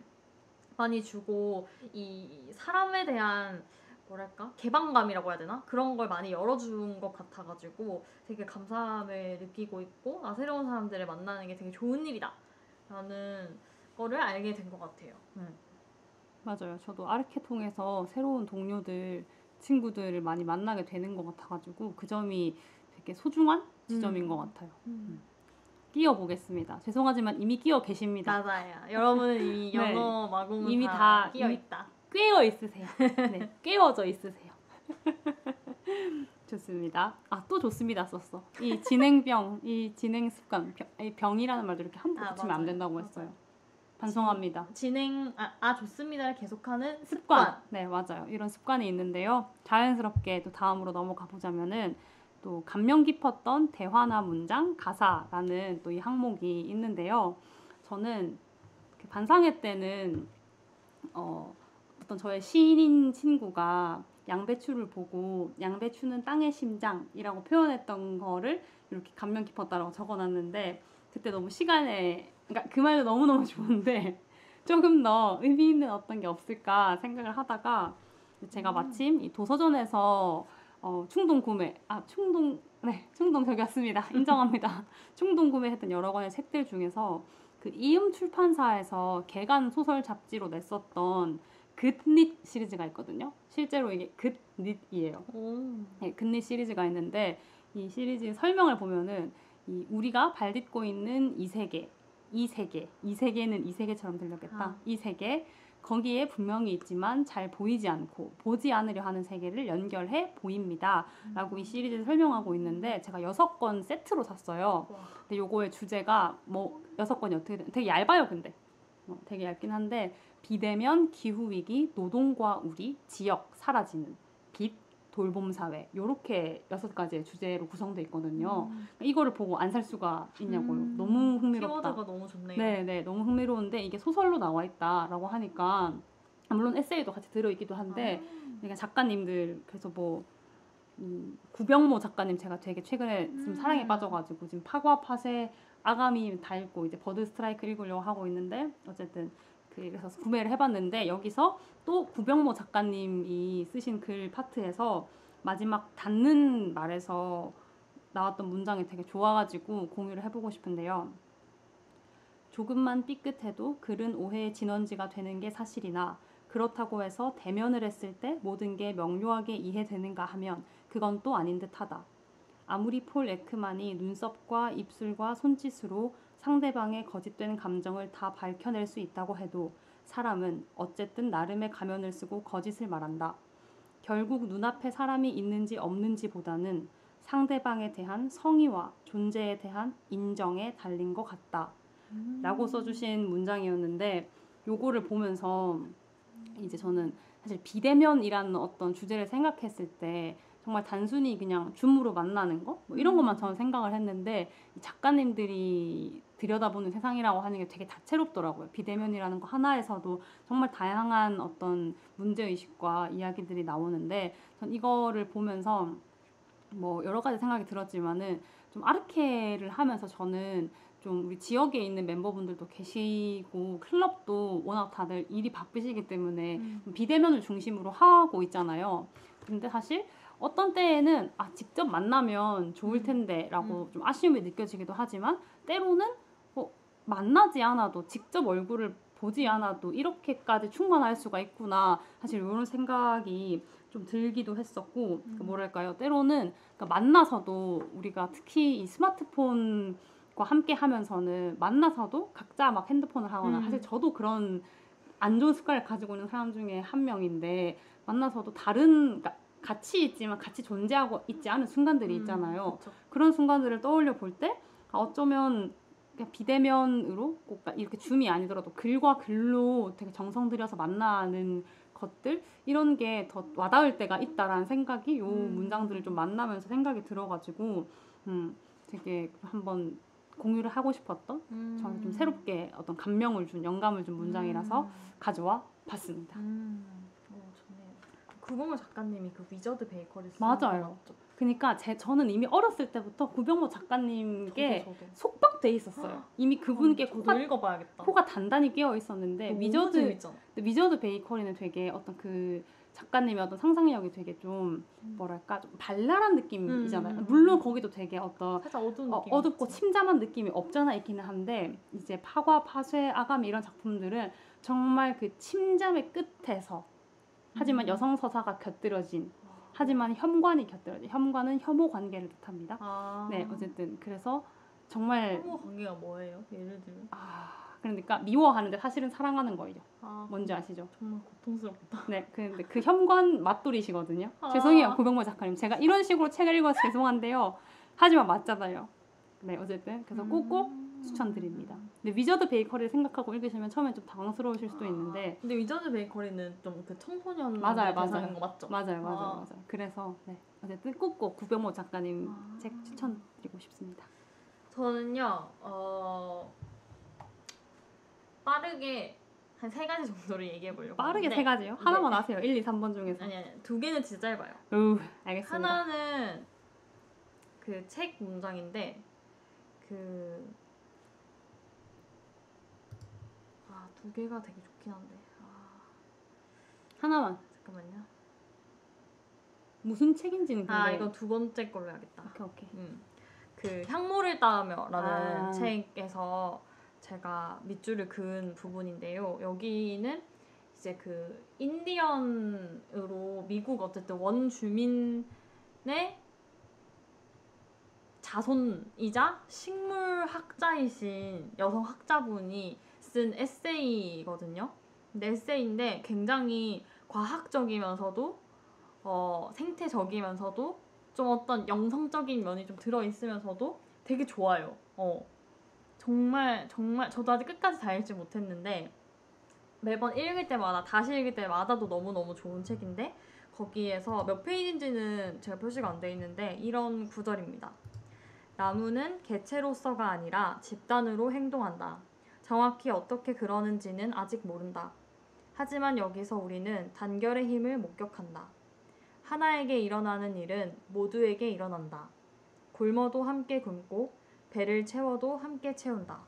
많이 주고 이 사람에 대한 뭐랄까 개방감이라고 해야 되나 그런 걸 많이 열어준 것 같아가지고 되게 감사함을 느끼고 있고 새로운 사람들을 만나는 게 되게 좋은 일이다 라는 거를 알게 된 것 같아요. 맞아요. 저도 아르케 통해서 새로운 동료들, 친구들을 많이 만나게 되는 것 같아가지고 그 점이 되게 소중한 지점인 것 같아요. 끼워 보겠습니다. 죄송하지만 이미 끼워 계십니다. 맞아요. 여러분은 이미 네. 영어 마구문 이미 다 끼어 있다. 꿰어 있으세요. 네, 꿰어져 있으세요. 좋습니다. 또 좋습니다 썼어. 이 진행병, 이 진행 습관, 이 병이라는 말도 이렇게 함부로 붙이면 안 된다고 했어요. 반성합니다. 좋습니다를 계속하는 습관. 네, 맞아요. 이런 습관이 있는데요. 자연스럽게 또 다음으로 넘어가 보자면은 또 감명 깊었던 대화나 문장, 가사라는 또 이 항목이 있는데요. 저는 반상회 때는 어떤 저의 시인인 친구가 양배추를 보고 양배추는 땅의 심장이라고 표현했던 거를 이렇게 감명 깊었다라고 적어놨는데 그때 너무 그러니까 그 말도 너무너무 좋은데 조금 더 의미 있는 어떤 게 없을까 생각을 하다가 제가 마침 이 도서전에서 충동 저기였습니다. 인정합니다. 충동 구매했던 여러 권의 책들 중에서 그 이음 출판사에서 개간 소설 잡지로 냈었던 굿닛 시리즈가 있거든요. 실제로 이게 굿닛이에요. 네, 굿닛 시리즈가 있는데 이 시리즈 설명을 보면은 우리가 발 딛고 있는 이 세계는 이 세계처럼 들렸겠다. 이 세계 거기에 분명히 있지만 잘 보이지 않고 보지 않으려 하는 세계를 연결해 보입니다. 라고 이 시리즈를 설명하고 있는데 제가 6권 세트로 샀어요. 근데 요거의 주제가 뭐 6권이 어떻게 되게 얇아요. 근데 되게 얇긴 한데 비대면, 기후위기, 노동과 우리, 지역, 사라지는, 빛, 돌봄사회 요렇게 6가지의 주제로 구성되어 있거든요. 이거를 보고 안 살 수가 있냐고요. 너무 흥미롭다. 키워드가 너무 좋네요. 네, 너무 흥미로운데 이게 소설로 나와 있다라고 하니까 물론 에세이도 같이 들어있기도 한데 그러니까 작가님들 그래서 뭐 구병모 작가님 제가 되게 최근에 지금 사랑에 빠져가지고 지금 파과 파세 아가미 다 읽고 이제 버드 스트라이크 읽으려고 하고 있는데 어쨌든 그래서 구매를 해봤는데 여기서 또 구병모 작가님이 쓰신 글 파트에서 마지막 닫는 말에서 나왔던 문장이 되게 좋아가지고 공유를 해보고 싶은데요. 조금만 삐끗해도 글은 오해의 진원지가 되는 게 사실이나 그렇다고 해서 대면을 했을 때 모든 게 명료하게 이해되는가 하면 그건 또 아닌 듯하다. 아무리 폴 에크만이 눈썹과 입술과 손짓으로 상대방의 거짓된 감정을 다 밝혀낼 수 있다고 해도 사람은 어쨌든 나름의 가면을 쓰고 거짓을 말한다. 결국 눈앞에 사람이 있는지 없는지보다는 상대방에 대한 성의와 존재에 대한 인정에 달린 것 같다. 라고 써주신 문장이었는데 요거를 보면서 이제 저는 사실 비대면이라는 어떤 주제를 생각했을 때 정말 단순히 그냥 줌으로 만나는 거? 뭐 이런 것만 저는 생각을 했는데 이 작가님들이 들여다보는 세상이라고 하는 게 되게 다채롭더라고요. 비대면이라는 거 하나에서도 정말 다양한 어떤 문제의식과 이야기들이 나오는데 전 이거를 보면서 뭐 여러 가지 생각이 들었지만은 좀 아르케를 하면서 저는 좀 우리 지역에 있는 멤버분들도 계시고 클럽도 워낙 다들 일이 바쁘시기 때문에 비대면을 중심으로 하고 있잖아요. 근데 사실 어떤 때에는 직접 만나면 좋을 텐데 라고 좀 아쉬움이 느껴지기도 하지만 때로는 만나지 않아도 직접 얼굴을 보지 않아도 이렇게까지 충만할 수가 있구나 사실 이런 생각이 좀 들기도 했었고 뭐랄까요 때로는 그러니까 만나서도 우리가 특히 이 스마트폰과 함께 하면서는 만나서도 각자 막 핸드폰을 하거나 사실 저도 그런 안 좋은 습관을 가지고 있는 사람 중에 한 명인데 만나서도 다른 그러니까 같이 있지만 같이 존재하고 있지 않은 순간들이 있잖아요. 그런 순간들을 떠올려 볼 때 어쩌면 그냥 비대면으로 꼭 이렇게 줌이 아니더라도 글과 글로 되게 정성 들여서 만나는 것들 이런 게 더 와닿을 때가 있다라는 생각이 요 문장들을 좀 만나면서 생각이 들어가지고 되게 한번 공유를 하고 싶었던 저는 좀 새롭게 어떤 감명을 준 영감을 준 문장이라서 가져와 봤습니다. 좋네요. 구병모 작가님이 그 위저드 베이커리 쓰는 맞아요. 그러니까 저는 이미 어렸을 때부터 구병모 작가님께 저도. 속박돼 있었어요. 이미 그분께 저도 읽어봐야겠다. 코가 단단히 끼어 있었는데 재밌잖아. 위저드 베이커리는 되게 어떤 그 작가님의 어떤 상상력이 되게 좀 뭐랄까 좀 발랄한 느낌이잖아요. 물론 거기도 되게 어떤 살짝 어두운 느낌 어둡고 침잠한 느낌이 없잖아 있기는 한데 이제 파과, 파쇄, 아가미 이런 작품들은 정말 그 침잠의 끝에서 하지만 여성 서사가 곁들여진 하지만 혐관이 곁들여진 혐관은 혐오 관계를 뜻합니다. 네 어쨌든 그래서 정말 혐오 관계가 뭐예요? 예를 들면 그러니까 미워하는데 사실은 사랑하는 거예요. 뭔지 아시죠? 정말 고통스럽다. 네, 근데 그 혐관 맞돌이시거든요. 죄송해요, 구병모 작가님. 제가 이런 식으로 책을 읽어서 죄송한데요. 하지만 맞잖아요. 네, 어쨌든 그래서 꼭꼭 추천드립니다. 근데 위저드 베이커리를 생각하고 읽으시면 처음엔 좀 당황스러우실 수도 있는데 근데 위저드 베이커리는 좀 그 청소년 맞아요. 대상인 거 맞죠? 맞아요. 그래서 네, 어쨌든 꼭꼭 구병모 작가님 책 추천드리고 싶습니다. 저는요, 빠르게 한 3가지 정도를 얘기해 보려고 빠르게 하는데 3가지요? 하나만 아세요? 1, 2, 3번 중에서. 아니 2개는 진짜 짧아요. 알겠습니다. 하나는 그 책 문장인데 그 2개가 되게 좋긴 한데 하나만. 잠깐만요. 무슨 책인지는 근데 이건 2번째 걸로 해야겠다. 오케이. 그 향모를 따며라는 책에서 제가 밑줄을 그은 부분인데요. 여기는 이제 그 인디언으로 미국 어쨌든 원주민의 자손이자 식물학자이신 여성 학자분이 쓴 에세이거든요. 근데 에세이인데 굉장히 과학적이면서도 생태적이면서도 좀 어떤 영성적인 면이 좀 들어있으면서도 되게 좋아요. 정말 저도 아직 끝까지 다 읽지 못했는데 매번 읽을 때마다 다시 읽을 때마다도 너무너무 좋은 책인데 거기에서 몇 페이지인지는 제가 표시가 안 돼 있는데 이런 구절입니다. 나무는 개체로서가 아니라 집단으로 행동한다. 정확히 어떻게 그러는지는 아직 모른다. 하지만 여기서 우리는 단결의 힘을 목격한다. 하나에게 일어나는 일은 모두에게 일어난다. 굶어도 함께 굶고 배를 채워도 함께 채운다.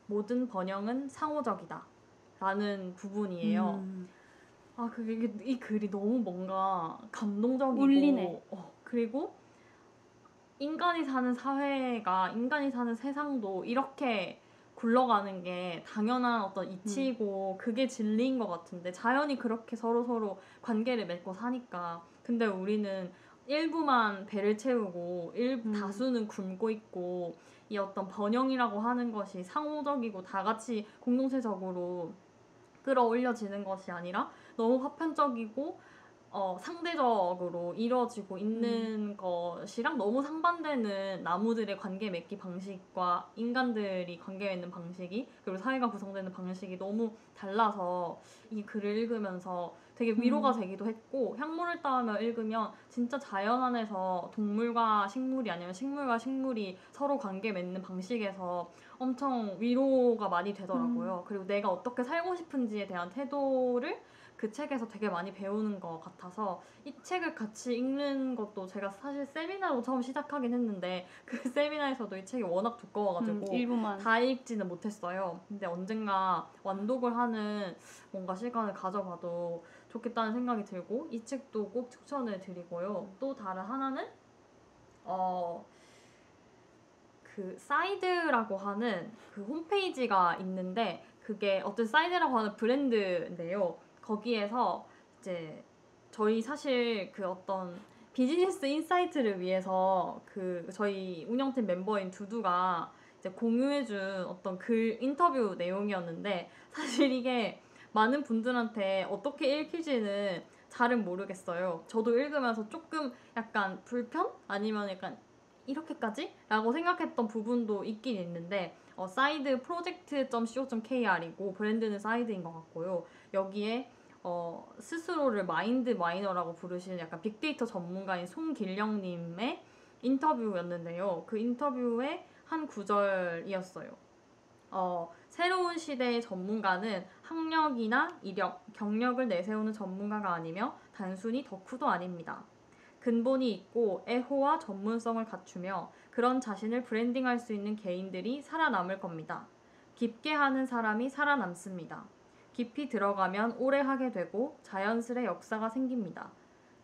모든 번영은 상호적이다. 라는 부분이에요. 아, 그게 이 글이 너무 뭔가 감동적이고 울리네. 그리고 인간이 사는 사회가 인간이 사는 세상도 이렇게 굴러가는 게 당연한 어떤 이치고 그게 진리인 것 같은데 자연이 그렇게 서로 관계를 맺고 사니까 근데 우리는 일부만 배를 채우고 다수는 굶고 있고 이 어떤 번영이라고 하는 것이 상호적이고 다 같이 공동체적으로 끌어올려지는 것이 아니라 너무 파편적이고 상대적으로 이루어지고 있는 것이랑 너무 상반되는 나무들의 관계 맺기 방식과 인간들이 관계 맺는 방식이 그리고 사회가 구성되는 방식이 너무 달라서 이 글을 읽으면서 되게 위로가 되기도 했고 향물을 따으며 읽으면 진짜 자연 안에서 동물과 식물이 아니면 식물과 식물이 서로 관계 맺는 방식에서 엄청 위로가 많이 되더라고요. 그리고 내가 어떻게 살고 싶은지에 대한 태도를 그 책에서 되게 많이 배우는 것 같아서 이 책을 같이 읽는 것도 제가 사실 세미나로 처음 시작하긴 했는데 그 세미나에서도 이 책이 워낙 두꺼워가지고 일부만 다 읽지는 못했어요. 근데 언젠가 완독을 하는 뭔가 시간을 가져봐도 좋겠다는 생각이 들고 이 책도 꼭 추천을 드리고요. 또 다른 하나는 그 사이드라고 하는 그 홈페이지가 있는데 그게 어떤 사이드라고 하는 브랜드인데요. 거기에서 이제 저희 사실 그 어떤 비즈니스 인사이트를 위해서 그 저희 운영팀 멤버인 두두가 이제 공유해준 어떤 글 인터뷰 내용이었는데 사실 이게 많은 분들한테 어떻게 읽힐지는 잘은 모르겠어요. 저도 읽으면서 조금 약간 불편? 아니면 약간 이렇게까지? 라고 생각했던 부분도 있긴 있는데 사이드 프로젝트.co.kr이고 브랜드는 사이드인 것 같고요. 여기에 스스로를 마인드 마이너라고 부르시는 약간 빅데이터 전문가인 송길령님의 인터뷰였는데요. 그 인터뷰의 한 구절이었어요. 새로운 시대의 전문가는 학력이나 이력, 경력을 내세우는 전문가가 아니며 단순히 덕후도 아닙니다. 근본이 있고 애호와 전문성을 갖추며 그런 자신을 브랜딩할 수 있는 개인들이 살아남을 겁니다. 깊게 하는 사람이 살아남습니다. 깊이 들어가면 오래 하게 되고 자연스레 역사가 생깁니다.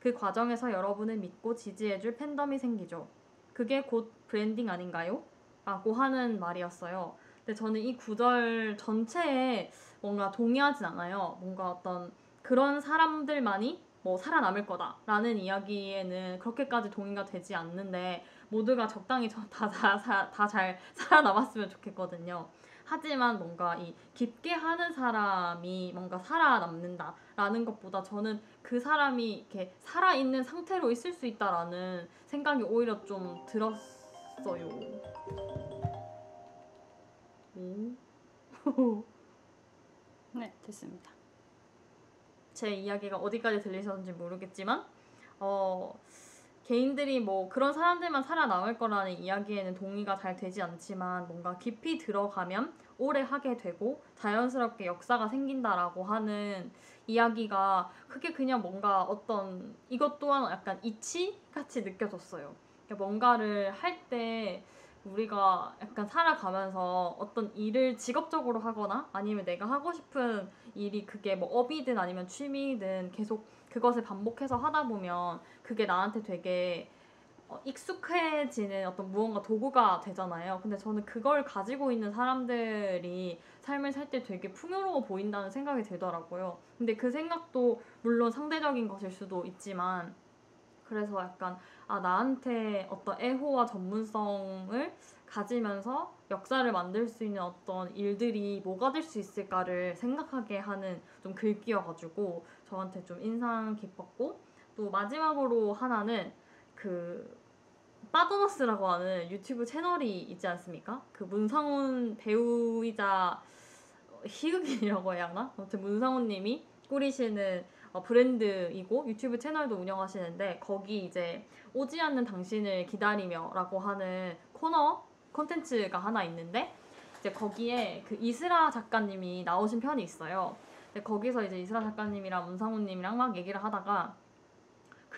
그 과정에서 여러분을 믿고 지지해줄 팬덤이 생기죠. 그게 곧 브랜딩 아닌가요? 라고 하는 말이었어요. 근데 저는 이 구절 전체에 뭔가 동의하진 않아요. 뭔가 어떤 그런 사람들만이 뭐 살아남을 거다라는 이야기에는 그렇게까지 동의가 되지 않는데 모두가 적당히 다 잘 살아남았으면 좋겠거든요. 하지만 뭔가 이 깊게 하는 사람이 뭔가 살아남는다라는 것보다 저는 그 사람이 이렇게 살아있는 상태로 있을 수 있다라는 생각이 오히려 좀 들었어요. 네 됐습니다. 제 이야기가 어디까지 들리셨는지 모르겠지만 개인들이 뭐 그런 사람들만 살아남을 거라는 이야기에는 동의가 잘 되지 않지만 뭔가 깊이 들어가면 오래 하게 되고 자연스럽게 역사가 생긴다라고 하는 이야기가 그게 그냥 뭔가 어떤 이것 또한 약간 이치같이 느껴졌어요. 그러니까 뭔가를 할 때 우리가 약간 살아가면서 어떤 일을 직업적으로 하거나 아니면 내가 하고 싶은 일이 그게 뭐 업이든 아니면 취미든 계속 그것을 반복해서 하다 보면 그게 나한테 되게 익숙해지는 어떤 무언가 도구가 되잖아요. 근데 저는 그걸 가지고 있는 사람들이 삶을 살 때 되게 풍요로워 보인다는 생각이 들더라고요. 근데 그 생각도 물론 상대적인 것일 수도 있지만 그래서 약간 나한테 어떤 애호와 전문성을 가지면서 역사를 만들 수 있는 어떤 일들이 뭐가 될 수 있을까를 생각하게 하는 좀 글귀여가지고 저한테 좀 인상 깊었고 또 마지막으로 하나는 그 빠도너스라고 하는 유튜브 채널이 있지 않습니까? 그 문상훈 배우이자 희극인이라고 해야 하나? 아무튼 문상훈 님이 꾸리시는 브랜드이고 유튜브 채널도 운영하시는데 거기 이제 오지 않는 당신을 기다리며 라고 하는 콘텐츠가 하나 있는데 이제 거기에 그 이스라 작가님이 나오신 편이 있어요. 근데 거기서 이제 이스라 작가님이랑 문상훈 님이랑 막 얘기를 하다가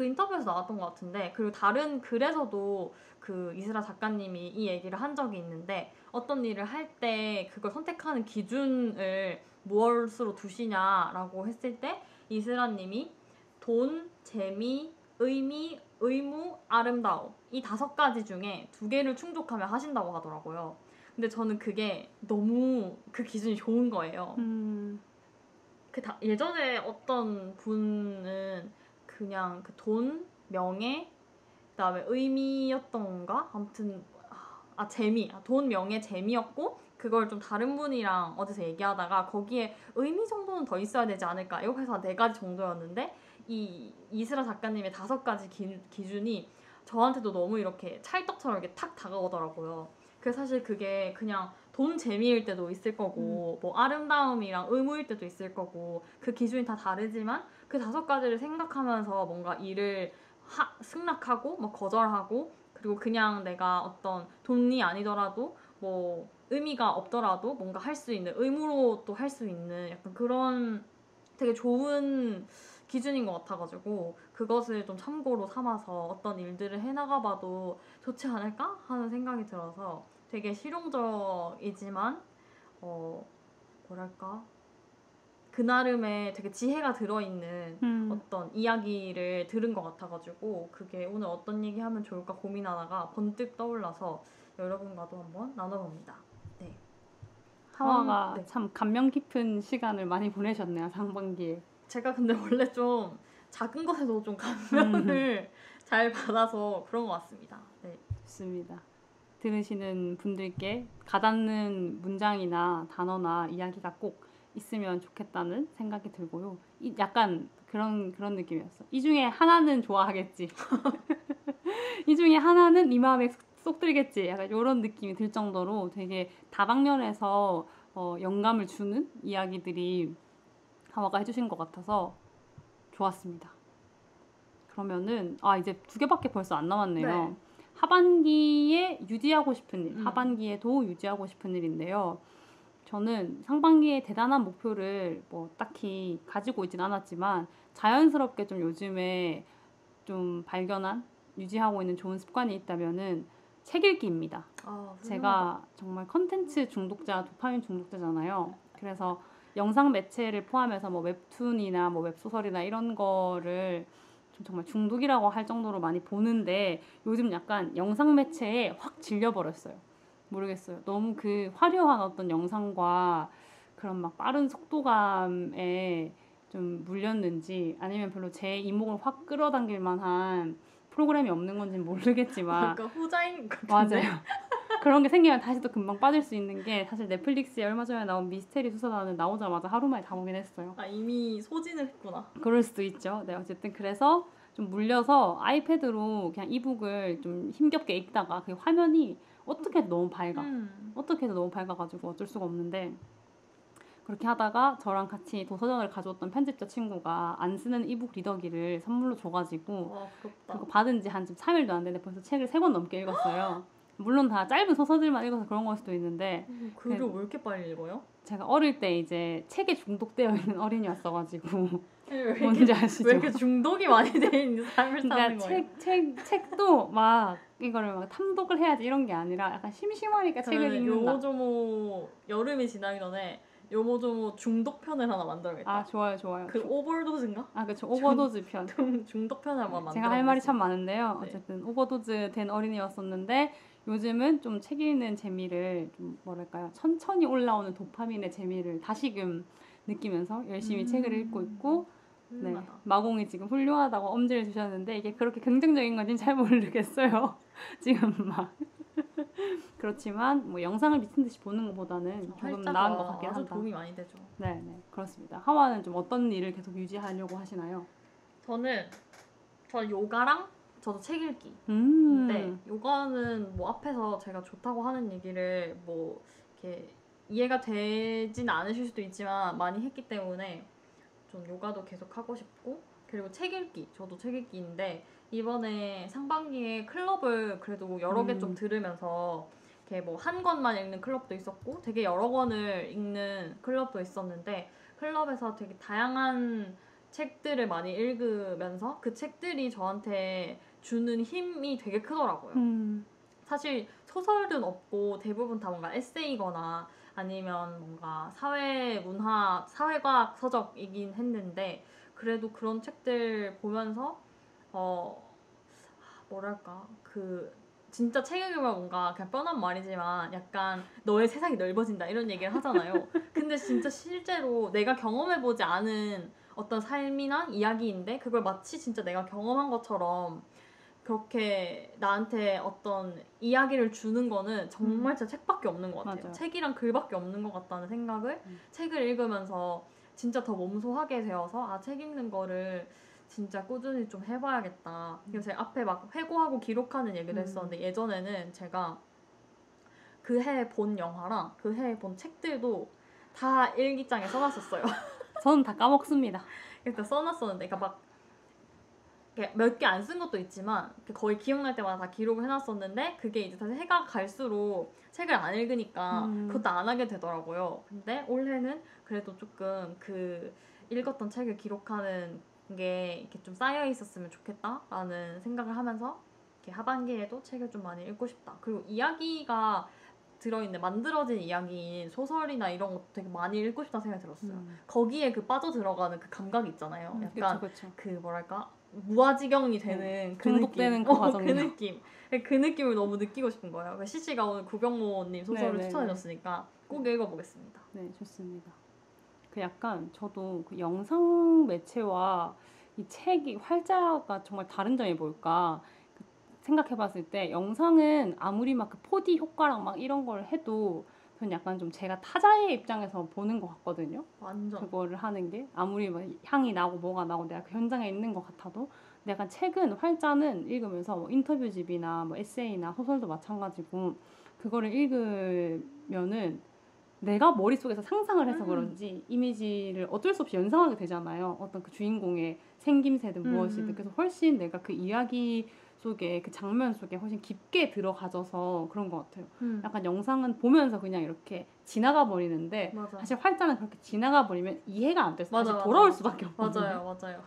그 인터뷰에서 나왔던 것 같은데 그리고 다른 글에서도 그 이스라 작가님이 이 얘기를 한 적이 있는데 어떤 일을 할 때 그걸 선택하는 기준을 무엇으로 두시냐라고 했을 때 이스라님이 돈, 재미, 의미, 의무, 아름다움 이 5가지 중에 2개를 충족하면 하신다고 하더라고요. 근데 저는 그게 너무 그 기준이 좋은 거예요. 예전에 어떤 분은 그냥 그 돈, 명예, 그다음에 의미였던가 아무튼 재미, 돈, 명예, 재미였고 그걸 좀 다른 분이랑 어디서 얘기하다가 거기에 의미 정도는 더 있어야 되지 않을까 이렇게 해서 4가지 정도였는데 이 이스라 작가님의 5가지 기준이 저한테도 너무 이렇게 찰떡처럼 이렇게 탁 다가오더라고요. 그래서 사실 그게 그냥 돈 재미일 때도 있을 거고 뭐 아름다움이랑 의무일 때도 있을 거고 그 기준이 다 다르지만 그 5가지를 생각하면서 뭔가 일을 승낙하고 뭐 거절하고 그리고 그냥 내가 어떤 돈이 아니더라도 뭐 의미가 없더라도 뭔가 할 수 있는 의무로 또 할 수 있는 약간 그런 되게 좋은 기준인 것 같아가지고 그것을 좀 참고로 삼아서 어떤 일들을 해나가봐도 좋지 않을까 하는 생각이 들어서 되게 실용적이지만 뭐랄까 그 나름의 되게 지혜가 들어있는 어떤 이야기를 들은 것 같아가지고 그게 오늘 어떤 얘기하면 좋을까 고민하다가 번뜩 떠올라서 여러분과도 한번 나눠봅니다. 네. 하와가 네. 참 감명 깊은 시간을 많이 보내셨네요. 상반기에. 제가 근데 원래 좀 작은 것에도 좀 감명을 잘 받아서 그런 것 같습니다. 네. 좋습니다. 들으시는 분들께 가닿는 문장이나 단어나 이야기가 꼭 있으면 좋겠다는 생각이 들고요. 약간 그런 느낌이었어. 이 중에 하나는 좋아하겠지. 이 중에 하나는 네 마음에 쏙 들겠지. 약간 이런 느낌이 들 정도로 되게 다방면에서 영감을 주는 이야기들이 하와가 해주신 것 같아서 좋았습니다. 그러면은 이제 2개밖에 벌써 안 남았네요. 네. 하반기에 유지하고 싶은 일, 하반기에도 유지하고 싶은 일인데요. 저는 상반기에 대단한 목표를 뭐 딱히 가지고 있진 않았지만 자연스럽게 좀 요즘에 좀 발견한 유지하고 있는 좋은 습관이 있다면은 책 읽기입니다. 제가 정말 컨텐츠 중독자, 도파민 중독자잖아요. 그래서 영상 매체를 포함해서 뭐 웹툰이나 뭐 웹소설이나 이런 거를 좀 정말 중독이라고 할 정도로 많이 보는데 요즘 약간 영상 매체에 확 질려버렸어요. 모르겠어요. 너무 그 화려한 어떤 영상과 그런 막 빠른 속도감에 좀 물렸는지 아니면 별로 제 이목을 확 끌어당길 만한 프로그램이 없는 건지는 모르겠지만 약간 후자인 것 맞아요. 같은데. 그런 게 생기면 다시 또 금방 빠질 수 있는 게 사실 넷플릭스에 얼마 전에 나온 미스테리 수사단은 나오자마자 하루 만에 다 보긴 했어요. 이미 소진을 했구나. 그럴 수도 있죠. 네, 어쨌든 그래서 좀 물려서 아이패드로 그냥 이북을 좀 힘겹게 읽다가 그 화면이 어떻게 해도 너무 밝아. 어떻게 해도 너무 밝아가지고 어쩔 수가 없는데 그렇게 하다가 저랑 같이 도서전을 가져왔던 편집자 친구가 안 쓰는 이북 리더기를 선물로 줘가지고 와, 부럽다. 그거 받은 지 한 3일도 안 됐는데 벌써 책을 3권 넘게 읽었어요. 물론 다 짧은 소설들만 읽어서 그런 걸 수도 있는데 글을 왜 이렇게 빨리 읽어요? 제가 어릴 때 이제 책에 중독되어 있는 어린이였어가지고 왜 뭔지 아시죠? 왜 이렇게 중독이 많이 돼 있는 삶을 사는 거예요? 책도 막 이거를 막 탐독을 해야지 이런 게 아니라 약간 심심하니까 책을 읽는다. 요모조모 여름이 지나기 전에 요모조모 중독편을 하나 만들어야겠다. 좋아요. 그 오버도즈인가? 그쵸. 오버도즈 편. 중독편을 한번 만들어. 제가 할 말이 참 많은데요. 네. 어쨌든 오버도즈 된 어린이였었는데 요즘은 좀 책 읽는 재미를 좀 뭐랄까요. 천천히 올라오는 도파민의 재미를 다시금 느끼면서 열심히 책을 읽고 있고 네, 마공이 지금 훌륭하다고 엄지를 주셨는데 이게 그렇게 긍정적인 건지는 잘 모르겠어요. 지금 막 그렇지만 뭐 영상을 미친 듯이 보는 것보다는 조금 나은 것 같긴 아주 한다. 도움이 많이 되죠. 네, 그렇습니다. 하와는 좀 어떤 일을 계속 유지하려고 하시나요? 저는 요가랑 저도 책 읽기. 네. 요가는 뭐 앞에서 제가 좋다고 하는 얘기를 뭐 이렇게 이해가 되진 않으실 수도 있지만 많이 했기 때문에 좀 요가도 계속 하고 싶고 그리고 책 읽기. 저도 책 읽기인데 이번에 상반기에 클럽을 그래도 여러 개 좀 들으면서 이렇게 뭐 한 권만 읽는 클럽도 있었고 되게 여러 권을 읽는 클럽도 있었는데 클럽에서 되게 다양한 책들을 많이 읽으면서 그 책들이 저한테 주는 힘이 되게 크더라고요. 사실 소설은 없고 대부분 다 뭔가 에세이거나 아니면 뭔가 사회문화, 사회과학 서적이긴 했는데 그래도 그런 책들 보면서 뭐랄까 진짜 책 읽으면 뭔가 그냥 뻔한 말이지만 약간 너의 세상이 넓어진다 이런 얘기를 하잖아요. 근데 진짜 실제로 내가 경험해보지 않은 어떤 삶이나 이야기인데 그걸 마치 진짜 내가 경험한 것처럼 그렇게 나한테 어떤 이야기를 주는 거는 정말 진짜 책밖에 없는 것 같아요. 맞아요. 책이랑 글밖에 없는 것 같다는 생각을 책을 읽으면서 진짜 더 몸소하게 되어서 책 읽는 거를 진짜 꾸준히 좀 해봐야겠다. 그래서 제가 앞에 막 회고하고 기록하는 얘기도 했었는데 예전에는 제가 그 해 본 영화랑 그 해 본 책들도 다 일기장에 써놨었어요. 저는 다 까먹습니다. 일단 써놨었는데 그러니까 막 몇 개 안 쓴 것도 있지만 거의 기억날 때마다 다 기록을 해놨었는데 그게 이제 사실 해가 갈수록 책을 안 읽으니까 그것도 안 하게 되더라고요. 근데 올해는 그래도 조금 그 읽었던 책을 기록하는 게 이렇게 좀 쌓여 있었으면 좋겠다라는 생각을 하면서 이렇게 하반기에도 책을 좀 많이 읽고 싶다. 그리고 이야기가 들어있는 만들어진 이야기인 소설이나 이런 것도 되게 많이 읽고 싶다는 생각이 들었어요. 거기에 그 빠져 들어가는 그 감각이 있잖아요. 약간 그쵸. 그 뭐랄까 무아지경이 되는 그 중독되는 느낌. 그 과정이요. 그 느낌. 그 느낌을 너무 느끼고 싶은 거예요. CC가 오늘 구병모님 소설을 네네네. 추천해줬으니까 꼭 읽어보겠습니다. 네, 좋습니다. 그 약간 저도 그 영상 매체와 이 책이 활자가 정말 다른 점이 뭘까 생각해봤을 때 영상은 아무리 막 그 4D 효과랑 막 이런 걸 해도 저는 약간 좀 제가 타자의 입장에서 보는 것 같거든요. 완전. 그거를 하는 게 아무리 막 향이 나고 뭐가 나고 내가 그 현장에 있는 것 같아도 근데 약간 책은 활자는 읽으면서 뭐 인터뷰집이나 뭐 에세이나 소설도 마찬가지고 그거를 읽으면은 내가 머릿속에서 상상을 해서 그런지 이미지를 어쩔 수 없이 연상하게 되잖아요. 어떤 그 주인공의 생김새든 무엇이든. 그래서 훨씬 내가 그 이야기 속에 그 장면 속에 훨씬 깊게 들어가져서 그런 것 같아요. 약간 영상은 보면서 그냥 이렇게 지나가 버리는데 맞아. 사실 활자는 그렇게 지나가 버리면 이해가 안 돼서 맞아, 다시 맞아. 돌아올 수밖에 없거든요. 맞아요.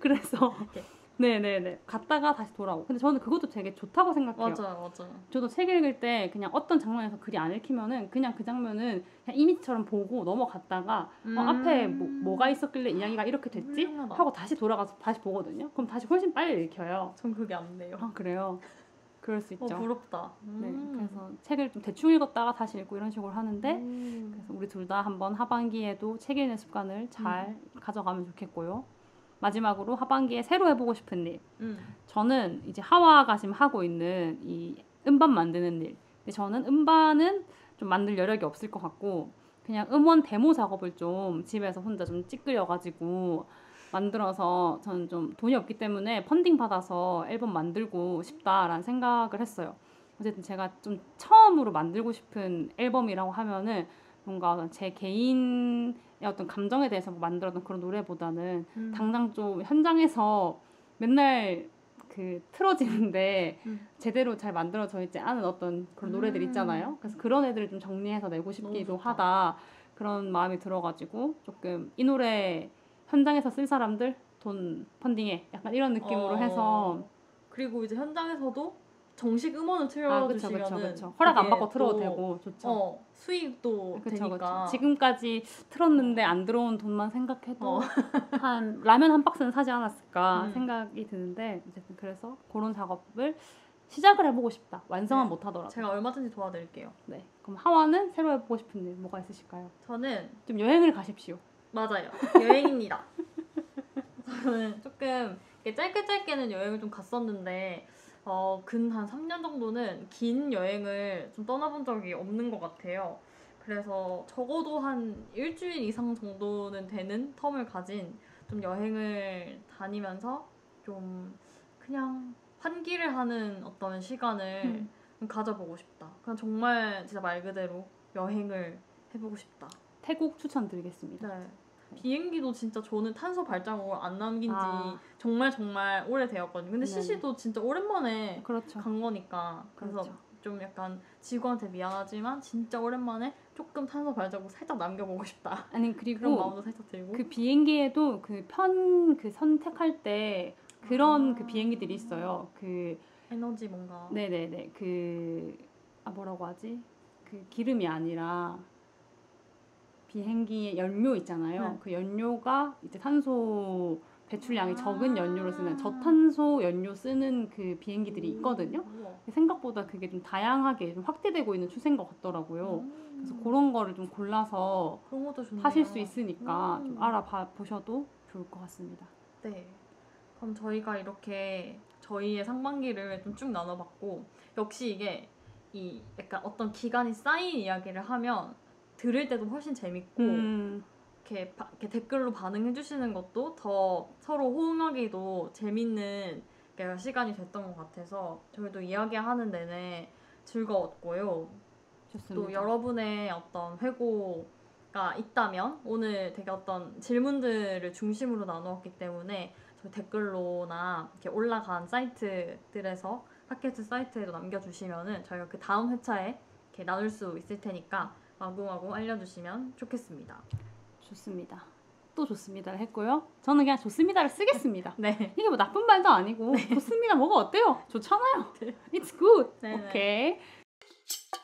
그래서 이렇게. 네네네 갔다가 다시 돌아오고 근데 저는 그것도 되게 좋다고 생각해요. 맞아요. 저도 책 읽을 때 그냥 어떤 장면에서 글이 안 읽히면은 그냥 그 장면은 그냥 이미지처럼 보고 넘어갔다가 앞에 뭐가 있었길래 이야기가 이렇게 됐지? 훌륭하다. 하고 다시 돌아가서 다시 보거든요. 그럼 다시 훨씬 빨리 읽혀요. 전 그게 안 돼요. 아 그래요? 그럴 수 있죠. 부럽다. 네, 그래서 책을 좀 대충 읽었다가 다시 읽고 이런 식으로 하는데 그래서 우리 둘 다 한번 하반기에도 책 읽는 습관을 잘 가져가면 좋겠고요. 마지막으로 하반기에 새로 해보고 싶은 일. 저는 이제 하와가 지금 하고 있는 이 음반 만드는 일. 근데 저는 음반은 좀 만들 여력이 없을 것 같고 그냥 음원 데모 작업을 좀 집에서 혼자 좀 찌끄려가지고 만들어서 저는 좀 돈이 없기 때문에 펀딩 받아서 앨범 만들고 싶다라는 생각을 했어요. 어쨌든 제가 좀 처음으로 만들고 싶은 앨범이라고 하면은 뭔가 제 개인의 어떤 감정에 대해서 만들었던 그런 노래보다는 당장 좀 현장에서 맨날 그 틀어지는데 제대로 잘 만들어져 있지 않은 어떤 그런 노래들 있잖아요. 그래서 그런 애들을 좀 정리해서 내고 싶기도 하다. 그런 마음이 들어가지고 조금 이 노래 현장에서 쓸 사람들 돈 펀딩해 약간 이런 느낌으로 해서 그리고 이제 현장에서도 정식 음원을 틀어주시면은 그쵸. 허락 안 받고 틀어도 되고 좋죠. 수익도 되니까. 그쵸. 지금까지 틀었는데 안 들어온 돈만 생각해도 한 라면 한 박스는 사지 않았을까 생각이 드는데 어쨌든 그래서 그런 작업을 시작을 해보고 싶다. 완성은 못하더라도. 제가 얼마든지 도와드릴게요. 네. 그럼 하와는 새로 해보고 싶은 일 뭐가 있으실까요? 저는 좀 여행을 가십시오. 맞아요. 여행입니다. 저는 조금 짧게는 여행을 좀 갔었는데 근 한 3년 정도는 긴 여행을 좀 떠나본 적이 없는 것 같아요. 그래서 적어도 한 일주일 이상 정도는 되는 텀을 가진 좀 여행을 다니면서 좀 그냥 환기를 하는 어떤 시간을 좀 가져보고 싶다. 그냥 정말 진짜 말 그대로 여행을 해보고 싶다. 태국 추천드리겠습니다. 네. 비행기도 진짜 저는 탄소 발자국을 안 남긴 지 정말 오래 되었거든요. 근데 CC도 진짜 오랜만에 그렇죠. 간 거니까. 그래서 좀 약간 지구한테 미안하지만 진짜 오랜만에 조금 탄소 발자국 살짝 남겨보고 싶다. 아니 그런 그리고 마음도 살짝 들고. 그 비행기에도 그 선택할 때 그런 그 비행기들이 있어요. 그 에너지 뭔가. 네네네 뭐라고 하지? 그 기름이 아니라 비행기의 연료 있잖아요. 네. 그 연료가 이제 탄소 배출량이 적은 연료를 쓰는 저탄소 연료 쓰는 그 비행기들이 있거든요. 우와. 생각보다 그게 좀 다양하게 좀 확대되고 있는 추세인 것 같더라고요. 그래서 그런 거를 좀 골라서 그런 것도 좋네요. 하실 수 있으니까 좀 음. 알아봐 보셔도 좋을 것 같습니다. 네. 그럼 저희가 이렇게 저희의 상반기를 좀 쭉 나눠봤고, 역시 이게 이 약간 어떤 기간이 쌓인 이야기를 하면 들을 때도 훨씬 재밌고 이렇게 댓글로 반응해주시는 것도 더 서로 호응하기도 재밌는 시간이 됐던 것 같아서 저희도 이야기하는 내내 즐거웠고요. 좋습니다. 또 여러분의 어떤 회고가 있다면 오늘 되게 어떤 질문들을 중심으로 나누었기 때문에 저희 댓글로나 이렇게 올라간 사이트들에서 팟캐스트 사이트에도 남겨주시면은 저희가 그 다음 회차에 이렇게 나눌 수 있을 테니까 마구마구 알려주시면 좋겠습니다. 좋습니다. 또 좋습니다를 했고요. 저는 그냥 좋습니다를 쓰겠습니다. 네. 이게 뭐 나쁜 말도 아니고 좋습니다. 뭐가 어때요? 좋잖아요. It's good. 네네. 오케이.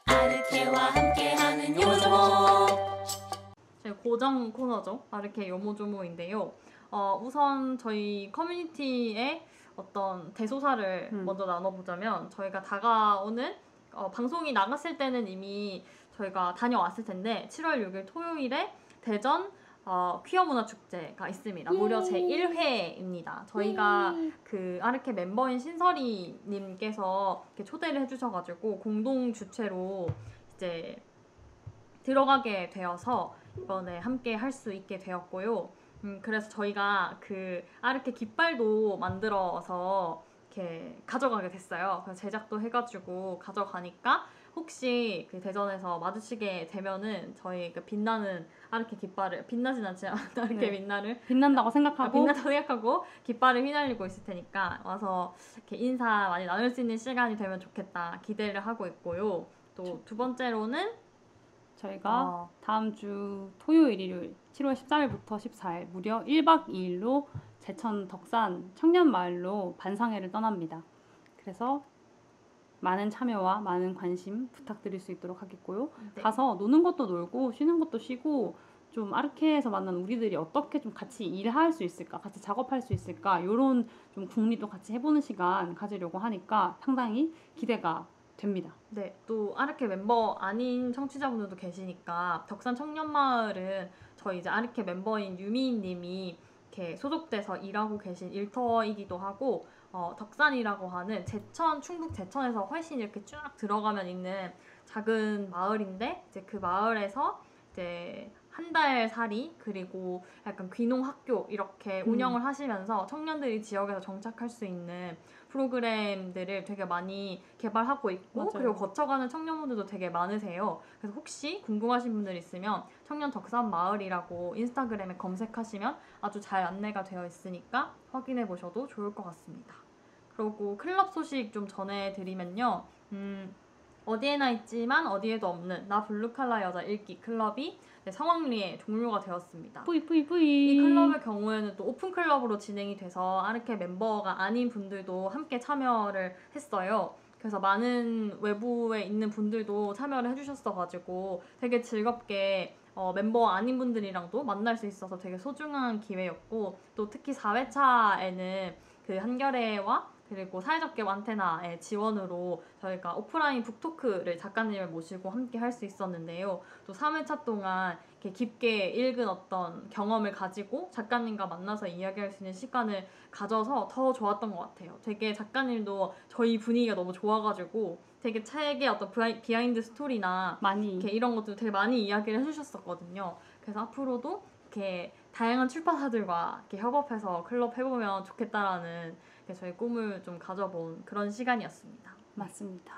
아르케와 함께하는 요조모 저희 고정 코너죠. 아르케 요모조모인데요. 우선 저희 커뮤니티의 어떤 대소사를 먼저 나눠보자면 저희가 다가오는 방송이 나갔을 때는 이미 저희가 다녀왔을 텐데 7월 6일 토요일에 대전 퀴어 문화 축제가 있습니다. 무려 제 1회입니다. 저희가 그 아르케 멤버인 신설이 님께서 이렇게 초대를 해주셔가지고 공동 주최로 이제 들어가게 되어서 이번에 함께 할 수 있게 되었고요. 그래서 저희가 그 아르케 깃발도 만들어서 이렇게 가져가게 됐어요. 그래서 제작도 해가지고 가져가니까 혹시 그 대전에서 마주치게 되면은 저희 그 빛나는 아르케 깃발을 빛나진 않지만 아르케 네. 빛나를 빛난다고 생각하고 빛나다고 생각하고 깃발을 휘날리고 있을 테니까 와서 이렇게 인사 많이 나눌 수 있는 시간이 되면 좋겠다 기대를 하고 있고요. 또 두 번째로는 저희가 다음 주 토요일, 일요일 7월 13일부터 14일 무려 1박 2일로 제천 덕산 청년마을로 반상회를 떠납니다. 그래서 많은 참여와 많은 관심 부탁드릴 수 있도록 하겠고요. 네. 가서 노는 것도 놀고 쉬는 것도 쉬고 좀 아르케에서 만난 우리들이 어떻게 좀 같이 일할 수 있을까, 같이 작업할 수 있을까 이런 좀 궁리도 같이 해보는 시간 가지려고 하니까 상당히 기대가 됩니다. 네, 또 아르케 멤버 아닌 청취자분들도 계시니까 덕산 청년마을은 저희 이제 아르케 멤버인 유미님이 이렇게 소속돼서 일하고 계신 일터이기도 하고 덕산이라고 하는 제천, 충북 제천에서 훨씬 이렇게 쭉 들어가면 있는 작은 마을인데 이제 그 마을에서 이제 한 달 살이 그리고 약간 귀농 학교 이렇게 운영을 하시면서 청년들이 지역에서 정착할 수 있는 프로그램들을 되게 많이 개발하고 있고 맞아요. 그리고 거쳐가는 청년분들도 되게 많으세요. 그래서 혹시 궁금하신 분들 있으면 청년 덕산 마을이라고 인스타그램에 검색하시면 아주 잘 안내가 되어 있으니까 확인해 보셔도 좋을 것 같습니다. 그리고 클럽 소식 좀 전해드리면요. 어디에나 있지만 어디에도 없는 나 블루칼라 여자 읽기 클럽이 성황리에 종료가 되었습니다. 뿌이. 이 클럽의 경우에는 또 오픈 클럽으로 진행이 돼서 아르케 멤버가 아닌 분들도 함께 참여를 했어요. 그래서 많은 외부에 있는 분들도 참여를 해주셨어가지고 되게 즐겁게 멤버 아닌 분들이랑도 만날 수 있어서 되게 소중한 기회였고 또 특히 4회차에는 그 한겨레와 그리고 사회적 갭 안테나의 지원으로 저희가 오프라인 북토크를 작가님을 모시고 함께 할 수 있었는데요. 또 3회차 동안 이렇게 깊게 읽은 어떤 경험을 가지고 작가님과 만나서 이야기할 수 있는 시간을 가져서 더 좋았던 것 같아요. 되게 작가님도 저희 분위기가 너무 좋아가지고 되게 책의 어떤 비하인드 스토리나 많이 이렇게 이런 것도 되게 많이 이야기를 해주셨었거든요. 그래서 앞으로도 이렇게 다양한 출판사들과 이렇게 협업해서 클럽 해보면 좋겠다라는 저희 꿈을 좀 가져본 그런 시간이었습니다. 맞습니다.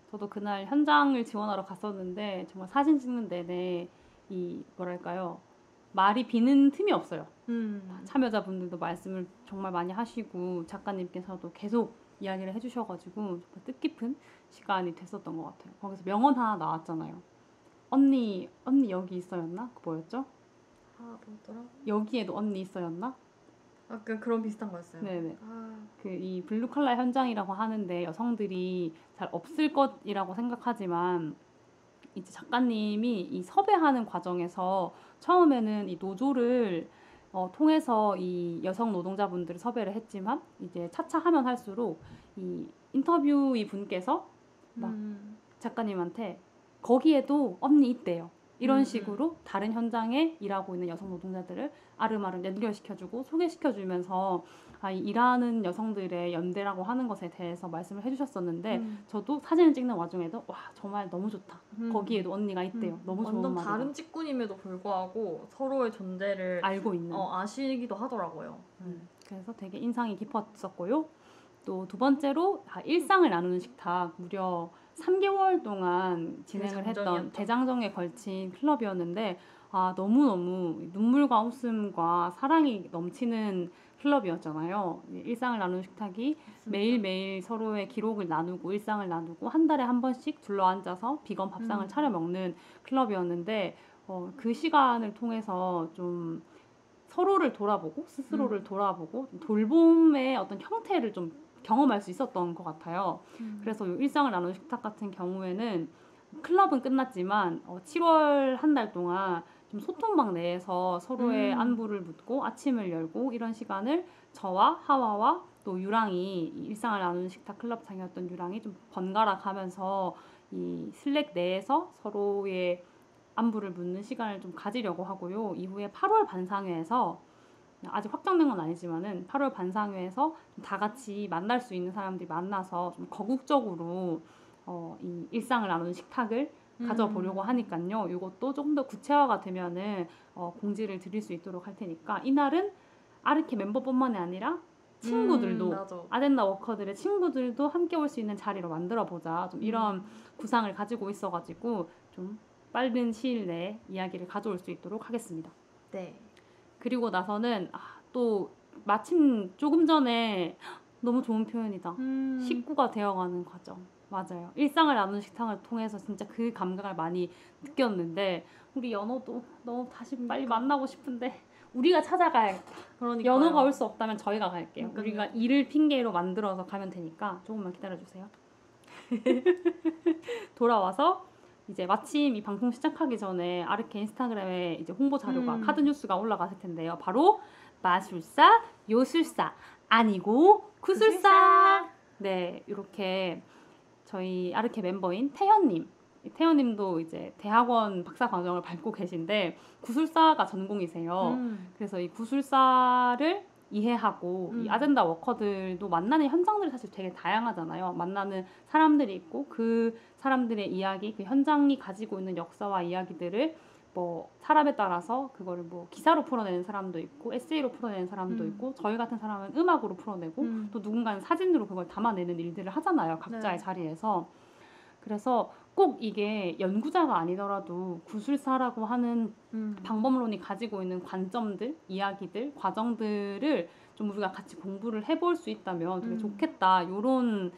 저도 그날 현장을 지원하러 갔었는데 정말 사진 찍는 내내 이 뭐랄까요 말이 비는 틈이 없어요. 참여자분들도 말씀을 정말 많이 하시고 작가님께서도 계속 이야기를 해주셔가지고 정말 뜻깊은 시간이 됐었던 것 같아요. 거기서 명언 하나 나왔잖아요. 언니 여기 있어였나? 그 뭐였죠? 아 뭐더라? 여기에도 언니 있어였나? 아까 그런 비슷한 거였어요. 네네. 아, 그 이 블루 칼라 현장이라고 하는데 여성들이 잘 없을 것이라고 생각하지만 이제 작가님이 이 섭외하는 과정에서 처음에는 이 노조를 통해서 이 여성 노동자분들을 섭외를 했지만 이제 차차 하면 할수록 이 인터뷰이 분께서 막 작가님한테 거기에도 언니 있대요. 이런 식으로 다른 현장에 일하고 있는 여성 노동자들을 아름아름 연결시켜주고 소개시켜주면서 이 일하는 여성들의 연대라고 하는 것에 대해서 말씀을 해주셨었는데 저도 사진을 찍는 와중에도 와 정말 너무 좋다. 거기에도 언니가 있대요. 너무 좋은 완전 말이다. 다른 직군임에도 불구하고 서로의 존재를 알고 있는. 아시기도 하더라고요. 그래서 되게 인상이 깊었었고요. 또 두 번째로 일상을 나누는 식탁 무려 3개월 동안 진행을 했던 대장정에 걸친 클럽이었는데 너무너무 눈물과 웃음과 사랑이 넘치는 클럽이었잖아요. 일상을 나누는 식탁이 매일매일 서로의 기록을 나누고 일상을 나누고 한 달에 한 번씩 둘러앉아서 비건 밥상을 차려 먹는 클럽이었는데 그 시간을 통해서 좀 서로를 돌아보고 스스로를 돌아보고 돌봄의 어떤 형태를 좀 경험할 수 있었던 것 같아요. 그래서 일상을 나누는 식탁 같은 경우에는 클럽은 끝났지만 7월 한 달 동안 좀 소통방 내에서 서로의 안부를 묻고 아침을 열고 이런 시간을 저와 하와와 또 유랑이 일상을 나누는 식탁 클럽장이었던 유랑이 좀 번갈아 가면서 이 슬랙 내에서 서로의 안부를 묻는 시간을 좀 가지려고 하고요. 이후에 8월 반상회에서 아직 확정된 건 아니지만은 8월 반상회에서 다 같이 만날 수 있는 사람들이 만나서 좀 거국적으로 이 일상을 나누는 식탁을 가져보려고 하니까요. 이것도 조금 더 구체화가 되면은 공지를 드릴 수 있도록 할 테니까 이날은 아르케 멤버뿐만이 아니라 친구들도 아덴다 워커들의 친구들도 함께 올 수 있는 자리로 만들어 보자. 좀 이런 구상을 가지고 있어가지고 좀 빠른 시일 내에 이야기를 가져올 수 있도록 하겠습니다. 네. 그리고 나서는 또 마침 조금 전에 너무 좋은 표현이다. 식구가 되어가는 과정. 맞아요. 일상을 나누는 식탁을 통해서 진짜 그 감각을 많이 느꼈는데 우리 연호도 너무 다시 빨리 만나고 싶은데 우리가 찾아가야겠다. 그러니까요. 연호가 올 수 없다면 저희가 갈게요. 그러니까요. 우리가 일을 핑계로 만들어서 가면 되니까 조금만 기다려주세요. 돌아와서 이제 마침 이 방송 시작하기 전에 아르케 인스타그램에 이제 홍보 자료가 카드 뉴스가 올라갔을 텐데요. 바로 마술사, 요술사 아니고 구술사. 네, 이렇게 저희 아르케 멤버인 태연님도 이제 대학원 박사 과정을 밟고 계신데 구술사가 전공이세요. 그래서 이 구술사를 이해하고 이 아젠다 워커들도 만나는 현장들이 사실 되게 다양하잖아요. 만나는 사람들이 있고 그 사람들의 이야기, 그 현장이 가지고 있는 역사와 이야기들을 뭐 사람에 따라서 그거를 뭐 기사로 풀어내는 사람도 있고 에세이로 풀어내는 사람도 있고 저희 같은 사람은 음악으로 풀어내고 또 누군가는 사진으로 그걸 담아내는 일들을 하잖아요. 각자의 자리에서. 그래서 꼭 이게 연구자가 아니더라도 구술사라고 하는 방법론이 가지고 있는 관점들, 이야기들, 과정들을 좀 우리가 같이 공부를 해볼 수 있다면 되게 좋겠다. 이런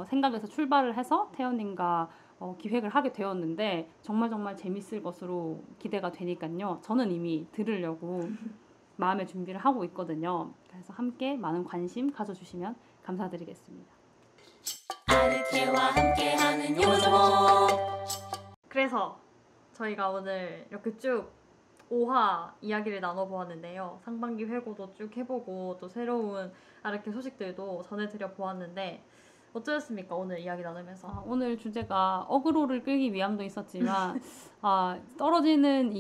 생각에서 출발을 해서 태연님과 기획을 하게 되었는데 정말 재밌을 것으로 기대가 되니까요. 저는 이미 들으려고 마음의 준비를 하고 있거든요. 그래서 함께 많은 관심 가져주시면 감사드리겠습니다. 아르케와 함께하는 요정보. 그래서 저희가 오늘 이렇게 쭉 5화 이야기를 나눠보았는데요. 상반기 회고도 쭉 해보고 또 새로운 아르케 소식들도 전해드려 보았는데 어쩌셨습니까? 오늘 이야기 나누면서. 오늘 주제가 어그로를 끌기 위함도 있었지만 떨어지는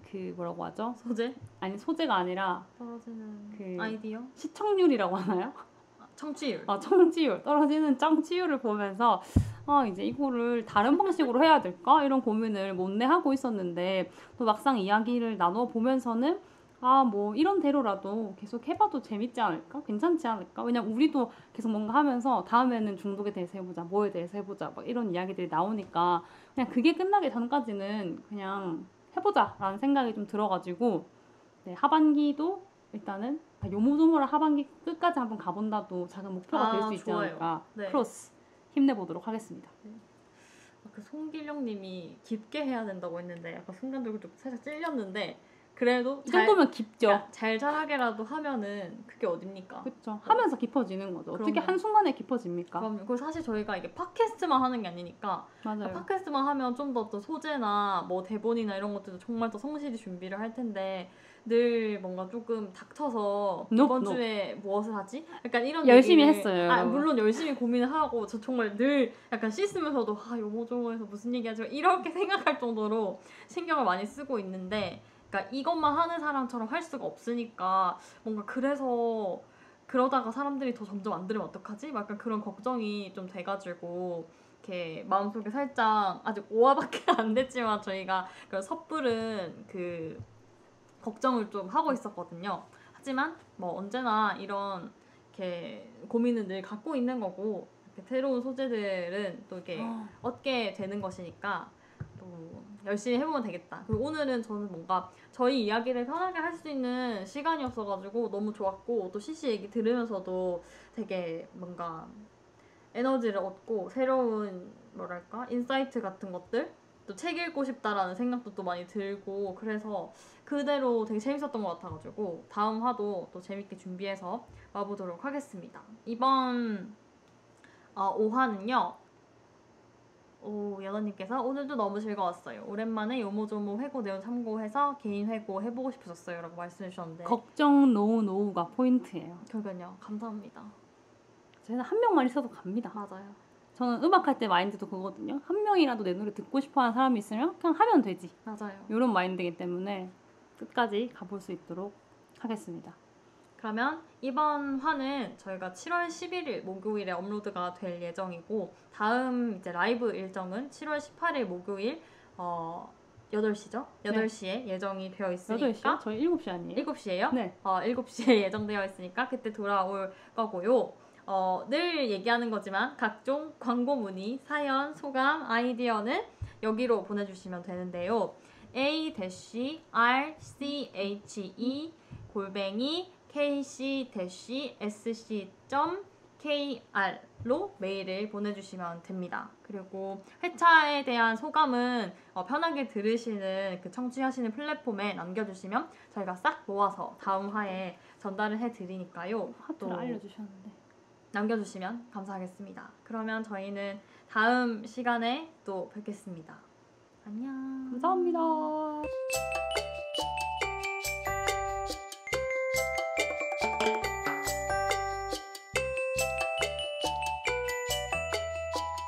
그 뭐라고 하죠? 소재? 아니 소재가 아니라 떨어지는 그 아이디어? 시청률이라고 하나요? 청취율. 청취율 떨어지는 청취율을 보면서 이제 이거를 다른 방식으로 해야 될까? 이런 고민을 못내 하고 있었는데 또 막상 이야기를 나눠 보면서는 뭐 이런 대로라도 계속 해봐도 재밌지 않을까? 괜찮지 않을까? 왜냐면 우리도 계속 뭔가 하면서 다음에는 중독에 대해서 해보자, 뭐에 대해서 해보자, 막 이런 이야기들이 나오니까 그냥 그게 끝나기 전까지는 그냥 해보자 라는 생각이 좀 들어가지고 네, 하반기도 일단은 요모조모를 하반기 끝까지 한번 가본다도 작은 목표가 될 수 있지 좋아요. 않을까. 네. 크로스 힘내보도록 하겠습니다. 그 송길령님이 깊게 해야 된다고 했는데 약간 순간적으로 좀 살짝 찔렸는데 그래도 이 정도면 깊죠. 그러니까 잘 잘하게라도 하면은 그게 어딥니까? 그렇죠. 하면서 깊어지는 거죠. 어떻게 그럼요. 한순간에 깊어집니까? 그리고 사실 저희가 이게 팟캐스트만 하는 게 아니니까 맞아요. 팟캐스트만 하면 좀 더 또 소재나 뭐 대본이나 이런 것들도 정말 더 성실히 준비를 할 텐데 늘 뭔가 조금 닥쳐서 이번 주에 무엇을 하지? 약간 이런 열심히 얘기를, 했어요. 물론 열심히 고민을 하고 저 정말 늘 약간 씻으면서도 요모조모해서 무슨 얘기하지? 이렇게 생각할 정도로 신경을 많이 쓰고 있는데 그러니까 이것만 하는 사람처럼 할 수가 없으니까 뭔가 그래서 그러다가 사람들이 더 점점 안 들으면 어떡하지? 약간 그런 걱정이 좀 돼가지고 이렇게 마음속에 살짝 아직 5화밖에 안 됐지만 저희가 그런 섣부른 그 걱정을 좀 하고 있었거든요. 하지만 뭐 언제나 이런 이렇게 고민은 늘 갖고 있는 거고 이렇게 새로운 소재들은 또 이렇게 얻게 되는 것이니까 또 열심히 해보면 되겠다. 그리고 오늘은 저는 뭔가 저희 이야기를 편하게 할 수 있는 시간이었어가지고 너무 좋았고 또 CC 얘기 들으면서도 되게 뭔가 에너지를 얻고 새로운 뭐랄까 인사이트 같은 것들 또 책 읽고 싶다라는 생각도 또 많이 들고 그래서 그대로 되게 재밌었던 것 같아가지고 다음 화도 또 재밌게 준비해서 와보도록 하겠습니다. 이번 5화는요. 여러님께서 오늘도 너무 즐거웠어요. 오랜만에 요모조모 회고 내용 참고해서 개인 회고 해보고 싶으셨어요 라고 말씀해 주셨는데 걱정 노우가 포인트예요. 그러니까요. 감사합니다. 저희는 한 명만 있어도 갑니다. 맞아요. 저는 음악할 때 마인드도 그거거든요. 한 명이라도 내 노래 듣고 싶어하는 사람이 있으면 그냥 하면 되지. 맞아요. 이런 마인드이기 때문에 끝까지 가볼 수 있도록 하겠습니다. 그러면 이번 화는 저희가 7월 11일 목요일에 업로드가 될 예정이고 다음 이제 라이브 일정은 7월 18일 목요일 8시죠? 8시에 예정이 되어 있으니까 8시요? 저희 7시 아니에요? 7시에요? 네. 7시에 예정되어 있으니까 그때 돌아올 거고요. 늘 얘기하는 거지만 각종 광고 문의, 사연, 소감, 아이디어는 여기로 보내주시면 되는데요. arche@kc-sc.kr로 메일을 보내주시면 됩니다. 그리고 회차에 대한 소감은 편하게 들으시는 그 청취하시는 플랫폼에 남겨주시면 저희가 싹 모아서 다음 화에 전달을 해드리니까요. 하트를 알려주셨는데 남겨주시면 감사하겠습니다. 그러면 저희는 다음 시간에 또 뵙겠습니다. 안녕. 감사합니다.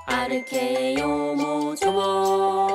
아르케 요모조모